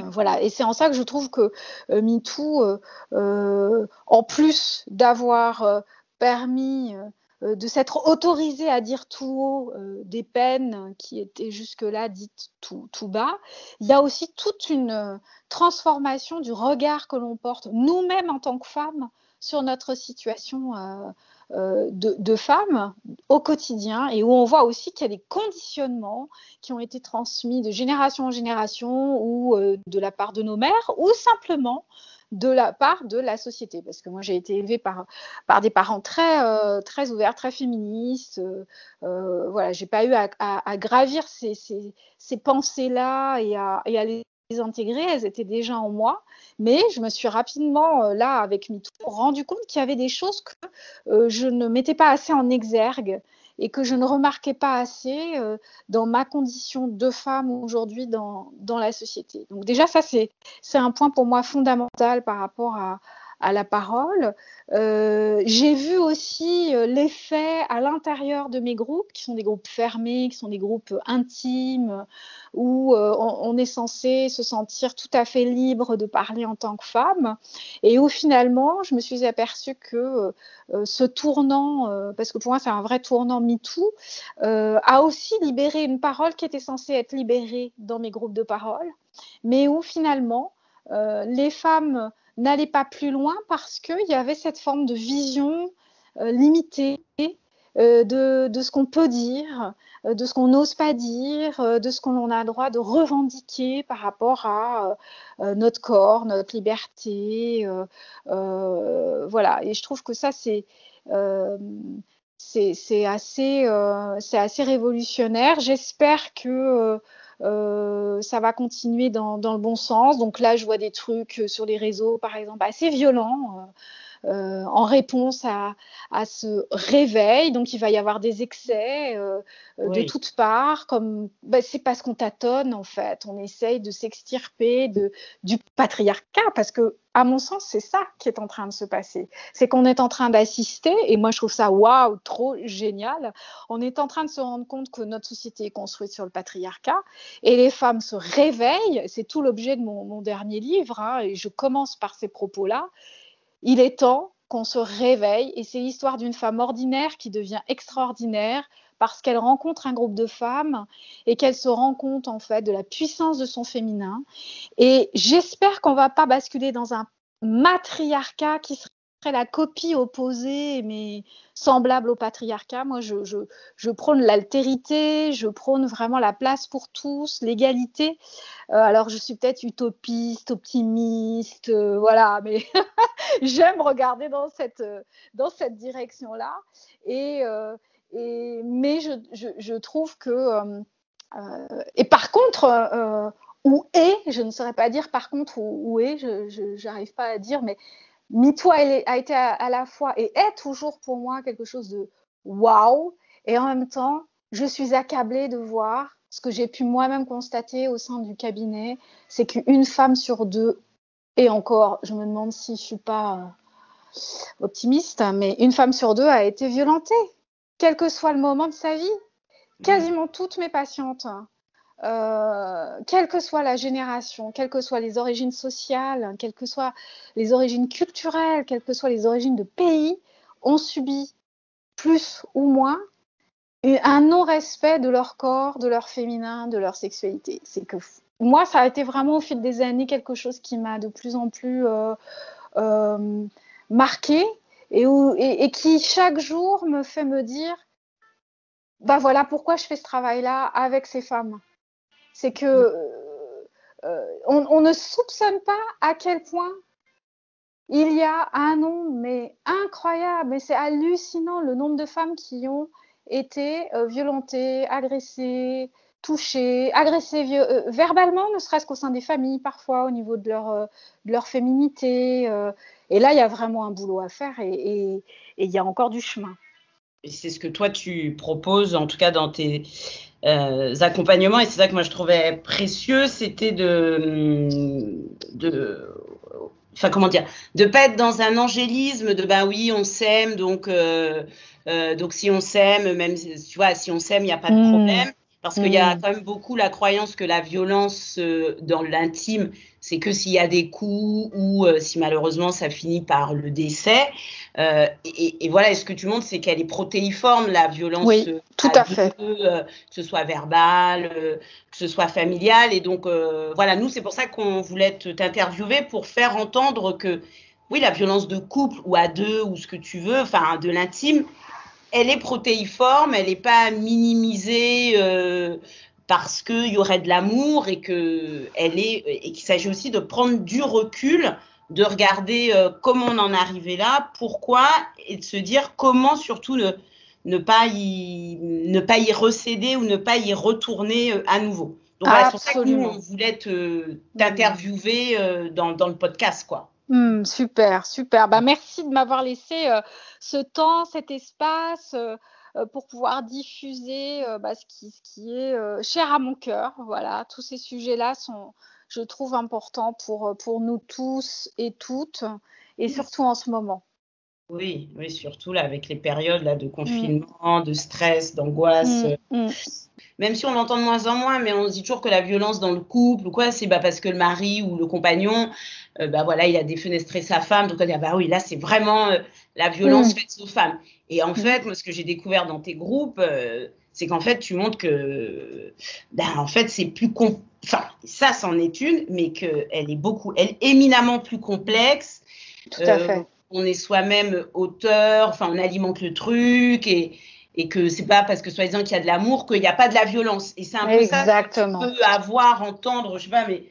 Voilà, et c'est en ça que je trouve que MeToo, en plus d'avoir permis de s'être autorisé à dire tout haut des peines qui étaient jusque-là dites tout bas. Il y a aussi toute une transformation du regard que l'on porte nous-mêmes en tant que femmes sur notre situation de femmes au quotidien, et où on voit aussi qu'il y a des conditionnements qui ont été transmis de génération en génération, ou de la part de nos mères, ou simplement de la part de la société, parce que moi j'ai été élevée par des parents très ouverts, très féministes. Voilà, j'ai pas eu à gravir ces pensées-là et à les intégrer, elles étaient déjà en moi, mais je me suis rapidement, là, avec MeToo, rendu compte qu'il y avait des choses que je ne mettais pas assez en exergue et que je ne remarquais pas assez dans ma condition de femme aujourd'hui dans la société. Donc déjà, ça, c'est un point pour moi fondamental par rapport à la parole. J'ai vu aussi l'effet à l'intérieur de mes groupes, qui sont des groupes fermés, qui sont des groupes intimes, où on est censé se sentir tout à fait libre de parler en tant que femme, et où finalement, je me suis aperçue que ce tournant, parce que pour moi c'est un vrai tournant MeToo, a aussi libéré une parole qui était censée être libérée dans mes groupes de parole, mais où finalement les femmes n'allaient pas plus loin parce qu'il y avait cette forme de vision limitée de ce qu'on peut dire, de ce qu'on n'ose pas dire, de ce qu'on a le droit de revendiquer par rapport à notre corps, notre liberté. Voilà. Et je trouve que ça, c'est assez révolutionnaire. J'espère que ça va continuer dans le bon sens. Donc là, je vois des trucs sur les réseaux, par exemple, assez violents, en réponse à ce réveil. Donc il va y avoir des excès de toutes parts, comme c'est parce qu'on tâtonne, en fait. On essaye de s'extirper du patriarcat, parce que, à mon sens, c'est ça qui est en train de se passer. C'est qu'on est en train d'assister, et moi je trouve ça waouh, trop génial. On est en train de se rendre compte que notre société est construite sur le patriarcat, et les femmes se réveillent. C'est tout l'objet de mon dernier livre, hein, et je commence par ces propos-là. Il est temps qu'on se réveille, et c'est l'histoire d'une femme ordinaire qui devient extraordinaire parce qu'elle rencontre un groupe de femmes et qu'elle se rend compte, en fait, de la puissance de son féminin. Et j'espère qu'on ne va pas basculer dans un matriarcat qui serait la copie opposée, mais semblable au patriarcat. Moi, je prône l'altérité, je prône vraiment la place pour tous, l'égalité. Alors, je suis peut-être utopiste, optimiste, voilà, mais j'aime regarder dans cette direction-là. Mais je trouve que... et par contre, où est, je ne saurais pas dire par contre où est, je n'arrive pas à dire, mais MeToo a été à la fois et est toujours pour moi quelque chose de waouh, et en même temps, je suis accablée de voir ce que j'ai pu moi-même constater au sein du cabinet, c'est qu'une femme sur deux, et encore, je me demande si je ne suis pas optimiste, mais une femme sur deux a été violentée, quel que soit le moment de sa vie. Quasiment toutes mes patientes, quelle que soit la génération, quelles que soient les origines sociales, quelles que soient les origines culturelles, quelles que soient les origines de pays, ont subi plus ou moins un non-respect de leur corps, de leur féminin, de leur sexualité. C'est que moi, ça a été vraiment au fil des années quelque chose qui m'a de plus en plus marquée, et qui chaque jour me fait me dire, voilà pourquoi je fais ce travail-là avec ces femmes. C'est que on ne soupçonne pas à quel point il y a un nombre mais incroyable, mais c'est hallucinant le nombre de femmes qui ont été violentées, agressées, touchées, agressées verbalement, ne serait-ce qu'au sein des familles, parfois au niveau de leur féminité. Et là, il y a vraiment un boulot à faire, et il y a encore du chemin. Et c'est ce que toi tu proposes, en tout cas dans tes accompagnements, et c'est ça que moi je trouvais précieux, c'était enfin comment dire, de pas être dans un angélisme de oui on s'aime, donc si on s'aime, même tu vois, si on s'aime il n'y a pas de problème, Parce qu'il y a quand même beaucoup la croyance que la violence dans l'intime, c'est que s'il y a des coups ou si malheureusement ça finit par le décès. Et voilà, et ce que tu montres, c'est qu'elle est protéiforme, la violence tout à fait. que ce soit verbale, que ce soit familiale. Et donc, voilà, nous, c'est pour ça qu'on voulait t'interviewer pour faire entendre que, oui, la violence de couple ou à deux ou ce que tu veux, enfin, de l'intime, elle est protéiforme, elle n'est pas minimisée parce qu'il y aurait de l'amour et qu'il s'agit aussi de prendre du recul, de regarder comment on en est arrivé là, pourquoi, et de se dire comment surtout ne pas y recéder ou ne pas y retourner à nouveau. Donc voilà, c'est pour ça que nous, on voulait t'interviewer dans le podcast, quoi. Super, super. Bah, merci de m'avoir laissé ce temps, cet espace pour pouvoir diffuser ce qui est cher à mon cœur. Voilà, tous ces sujets-là sont, je trouve, importants pour nous tous et toutes, et surtout en ce moment. Oui, surtout là, avec les périodes là, de confinement, de stress, d'angoisse. Même si on l'entend de moins en moins, mais on se dit toujours que la violence dans le couple ou quoi, c'est parce que le mari ou le compagnon, voilà, il a défenestré sa femme. Donc on dit, oui, là, c'est vraiment la violence faite aux femmes. Et en fait, moi, ce que j'ai découvert dans tes groupes, c'est qu'en fait, tu montres que, en fait, c'est plus enfin, ça, c'en est une, mais qu'elle est éminemment plus complexe. Tout à fait. On est soi-même auteur, enfin, on alimente le truc et que c'est pas parce que soi-disant qu'il y a de l'amour qu'il n'y a pas de la violence. Et c'est un peu ça que tu peux entendre, je sais pas, mais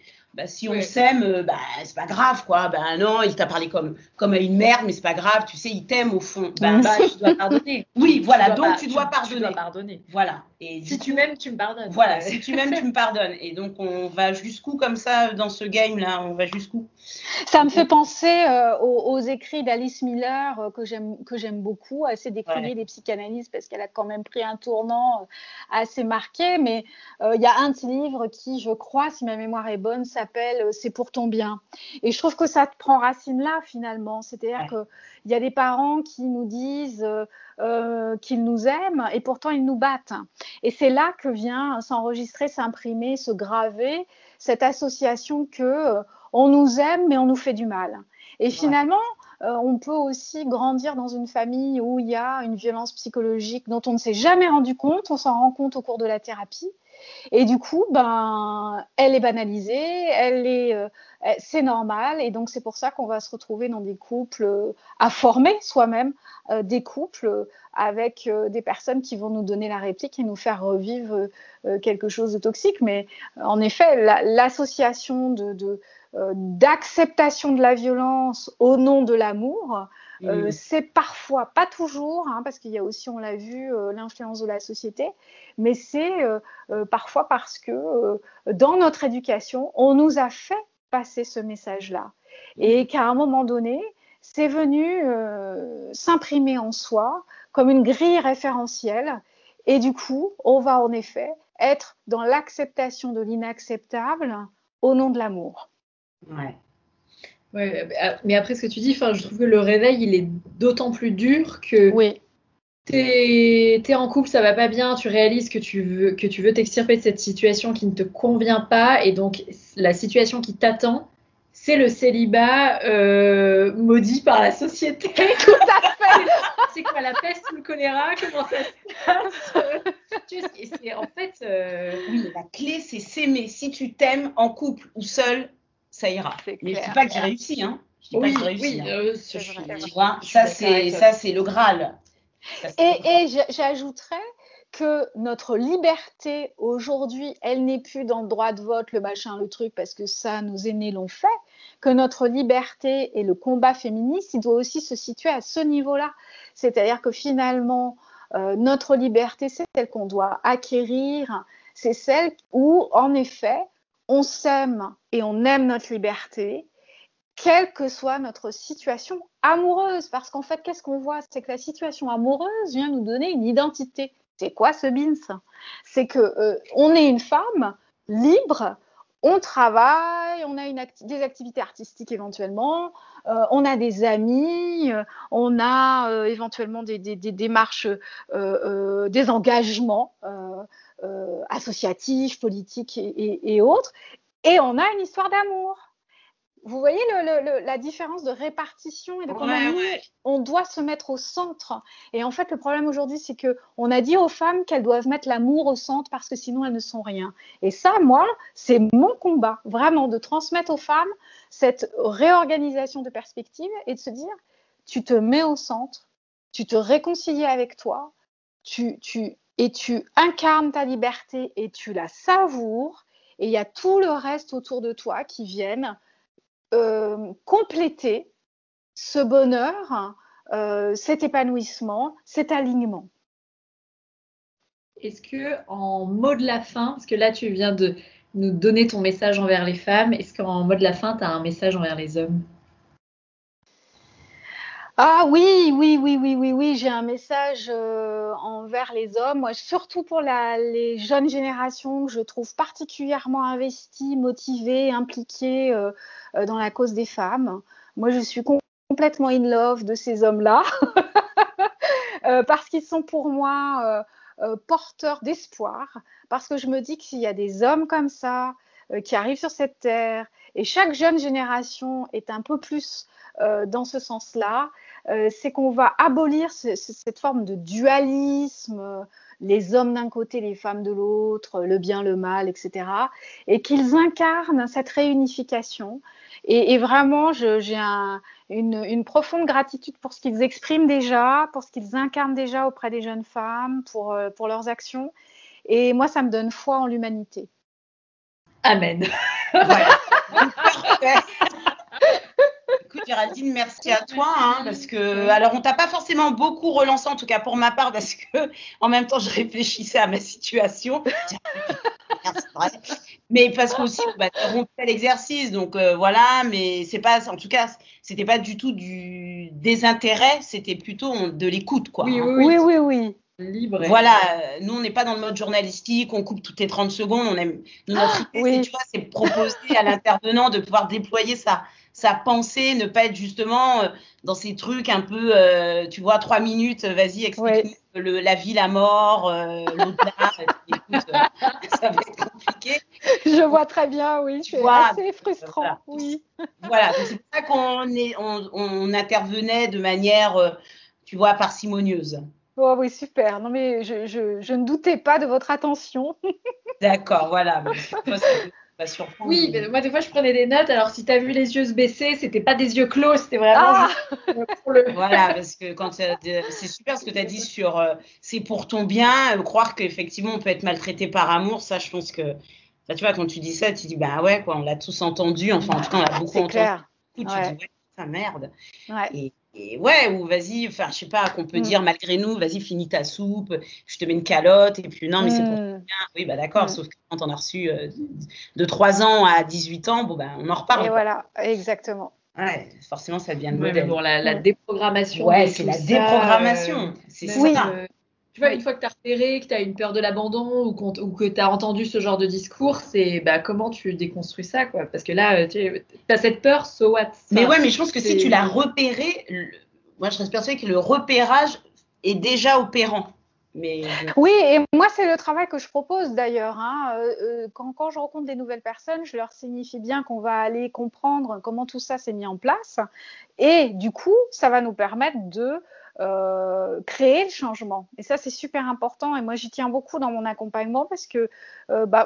si on s'aime, c'est pas grave, quoi. Non, il t'a parlé comme à une merde, mais c'est pas grave, tu sais, il t'aime au fond. Tu dois pardonner. Oui, voilà, donc tu dois pardonner. Tu dois pardonner. Voilà. Et si tu m'aimes, tu me pardonnes. Voilà, si tu m'aimes, tu me pardonnes. Et donc, on va jusqu'où comme ça dans ce game-là? On va jusqu'où? Ça me fait penser aux écrits d'Alice Miller que j'aime beaucoup, assez décriés des psychanalystes parce qu'elle a quand même pris un tournant assez marqué. Mais il y a un de ses livres qui, je crois, si ma mémoire est bonne, s'appelle « C'est pour ton bien ». Et je trouve que ça prend racine là, finalement. C'est-à-dire qu'il y a des parents qui nous disent qu'ils nous aiment et pourtant ils nous battent. Et c'est là que vient s'enregistrer, s'imprimer, se graver cette association que on nous aime mais on nous fait du mal. Et finalement, on peut aussi grandir dans une famille où il y a une violence psychologique dont on ne s'est jamais rendu compte, on s'en rend compte au cours de la thérapie. Et du coup, elle est banalisée, c'est normal. Et donc, c'est pour ça qu'on va se retrouver dans des couples, à former soi-même des couples avec des personnes qui vont nous donner la réplique et nous faire revivre quelque chose de toxique. Mais en effet, l'association d'acceptation de la violence au nom de l'amour, c'est parfois, pas toujours, parce qu'il y a aussi, on l'a vu, l'influence de la société, mais c'est parfois parce que dans notre éducation, on nous a fait passer ce message-là et qu'à un moment donné, c'est venu s'imprimer en soi comme une grille référentielle et du coup, on va en effet être dans l'acceptation de l'inacceptable au nom de l'amour. Ouais, mais après ce que tu dis, je trouve que le réveil, il est d'autant plus dur que t'es en couple, ça va pas bien, tu réalises que tu veux t'extirper de cette situation qui ne te convient pas, et donc la situation qui t'attend, c'est le célibat maudit par la société. Tout à fait. C'est quoi, la peste ou le choléra? Comment ça se passe? En fait, oui, la clé, c'est s'aimer. Si tu t'aimes en couple ou seul, ça ira. Mais je dis pas que j'ai réussi, hein. Je dis pas que j'ai réussi. Tu vois, ça c'est le Graal. Et j'ajouterais que notre liberté aujourd'hui, elle n'est plus dans le droit de vote, le machin, le truc, parce que ça, nos aînés l'ont fait, que notre liberté et le combat féministe, il doit aussi se situer à ce niveau-là. C'est-à-dire que finalement, notre liberté, c'est celle qu'on doit acquérir, c'est celle où, en effet, on s'aime et on aime notre liberté, quelle que soit notre situation amoureuse. Parce qu'en fait, qu'est-ce qu'on voit? C'est que la situation amoureuse vient nous donner une identité. C'est quoi ce bins? C'est qu'on est une femme libre, on travaille, on a des activités artistiques éventuellement, on a des amis, on a éventuellement des démarches, des engagements associatifs, politiques et autres. Et on a une histoire d'amour. Vous voyez la différence de répartition et de comment on doit se mettre au centre. Et en fait, le problème aujourd'hui, c'est qu'on a dit aux femmes qu'elles doivent mettre l'amour au centre parce que sinon, elles ne sont rien. Et ça, moi, c'est mon combat, vraiment, de transmettre aux femmes cette réorganisation de perspective et de se dire, tu te mets au centre, tu te réconcilies avec toi, tu incarnes ta liberté et tu la savoures. Et il y a tout le reste autour de toi qui viennent compléter ce bonheur, cet épanouissement, cet alignement. Est-ce que en mot de la fin, parce que là tu viens de nous donner ton message envers les femmes, est-ce qu'en mot de la fin, tu as un message envers les hommes? Ah oui, j'ai un message envers les hommes, moi, surtout pour les jeunes générations que je trouve particulièrement investies, motivées, impliquées dans la cause des femmes. Moi, je suis complètement in love de ces hommes-là parce qu'ils sont pour moi porteurs d'espoir, parce que je me dis qu'il y a des hommes comme ça qui arrivent sur cette terre et chaque jeune génération est un peu plus dans ce sens-là, c'est qu'on va abolir cette forme de dualisme, les hommes d'un côté, les femmes de l'autre, le bien, le mal, etc. Et qu'ils incarnent cette réunification. Et vraiment, j'ai une profonde gratitude pour ce qu'ils expriment déjà, pour ce qu'ils incarnent déjà auprès des jeunes femmes, pour leurs actions. Et moi, ça me donne foi en l'humanité. Amen. Voilà. Écoute, Géraldine, merci à toi, parce que, alors, on t'a pas forcément beaucoup relancé, en tout cas pour ma part, parce que, en même temps, je réfléchissais à ma situation. Mais parce qu'aussi, tu rompais l'exercice, donc voilà, mais c'est pas, en tout cas, c'était pas du tout du désintérêt, c'était plutôt de l'écoute, quoi. Oui. Libre. Voilà, nous, on n'est pas dans le mode journalistique, on coupe toutes les 30 secondes, notre idée, tu vois, c'est proposer à l'intervenant de pouvoir déployer sa pensée, ne pas être justement dans ces trucs un peu, tu vois, 3 minutes, vas-y, explique-nous la vie, la mort, l'au-delà. Écoute, ça va être compliqué. Je vois très bien, oui, c'est assez frustrant. Voilà, donc c'est pour ça qu'on intervenait de manière, tu vois, parcimonieuse. Oh oui, super. Non, mais je ne doutais pas de votre attention. D'accord, voilà. Oui, mais moi, des fois, je prenais des notes. Alors, si tu as vu les yeux se baisser, c'était pas des yeux clos, c'était vraiment pour le... Voilà, parce que quand c'est super ce que tu as dit sur c'est pour ton bien, croire qu'effectivement, on peut être maltraité par amour, ça, je pense que, tu vois, quand tu dis ça, tu dis, bah ouais, quoi, on l'a tous entendu. Enfin, en tout cas, on l'a beaucoup entendu. Clair. Tu dis, ouais, ça merde. Ouais. Et ouais, ou vas-y, enfin, je sais pas, qu'on peut dire malgré nous, vas-y, finis ta soupe, je te mets une calotte, et puis non, mais c'est pour ton bien. Oui, bah d'accord, sauf que quand on a reçu de 3 ans à 18 ans, bon, bah, on en reparle. Et voilà, exactement. Ouais, forcément, ça devient le modèle. Mais bon, la déprogrammation. Ouais, c'est la déprogrammation. C'est ça. Tu vois, une fois que tu as repéré, que tu as une peur de l'abandon ou que tu as entendu ce genre de discours, c'est comment tu déconstruis ça, quoi. Parce que là, tu as cette peur, so what? Mais ouais, mais je pense que si tu l'as repéré, moi, je reste persuadée que le repérage est déjà opérant. Oui, et moi, c'est le travail que je propose d'ailleurs. Quand je rencontre des nouvelles personnes, je leur signifie bien qu'on va aller comprendre comment tout ça s'est mis en place. Et du coup, ça va nous permettre de créer le changement. Et ça, c'est super important. Et moi, j'y tiens beaucoup dans mon accompagnement parce que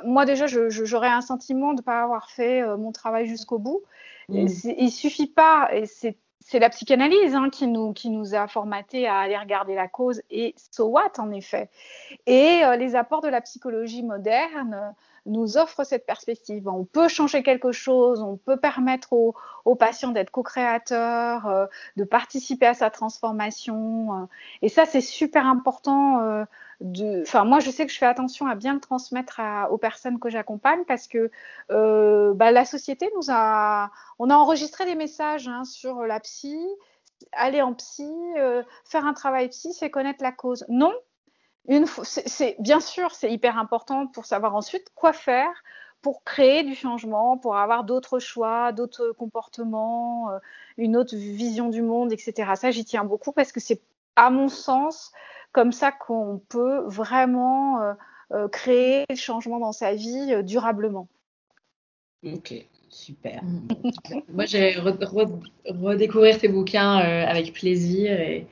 moi, déjà, j'aurais un sentiment de ne pas avoir fait mon travail jusqu'au bout. Il ne suffit pas, et c'est la psychanalyse qui nous a formatés à aller regarder la cause et so what en effet. Et les apports de la psychologie moderne nous offrent cette perspective. On peut changer quelque chose, on peut permettre aux patients d'être co-créateurs, de participer à sa transformation. Et ça, c'est super important. Moi, je sais que je fais attention à bien le transmettre aux personnes que j'accompagne parce que la société on a enregistré des messages sur la psy. Aller en psy, faire un travail psy, c'est connaître la cause. Non, bien sûr, c'est hyper important pour savoir ensuite quoi faire pour créer du changement, pour avoir d'autres choix, d'autres comportements, une autre vision du monde, etc. Ça, j'y tiens beaucoup parce que c'est, à mon sens, comme ça qu'on peut vraiment créer le changement dans sa vie durablement. Ok, super. Moi, j'ai redécouvrir tes bouquins avec plaisir et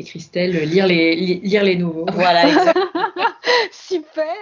Christelle, lire les nouveaux. Voilà, exactement. Super.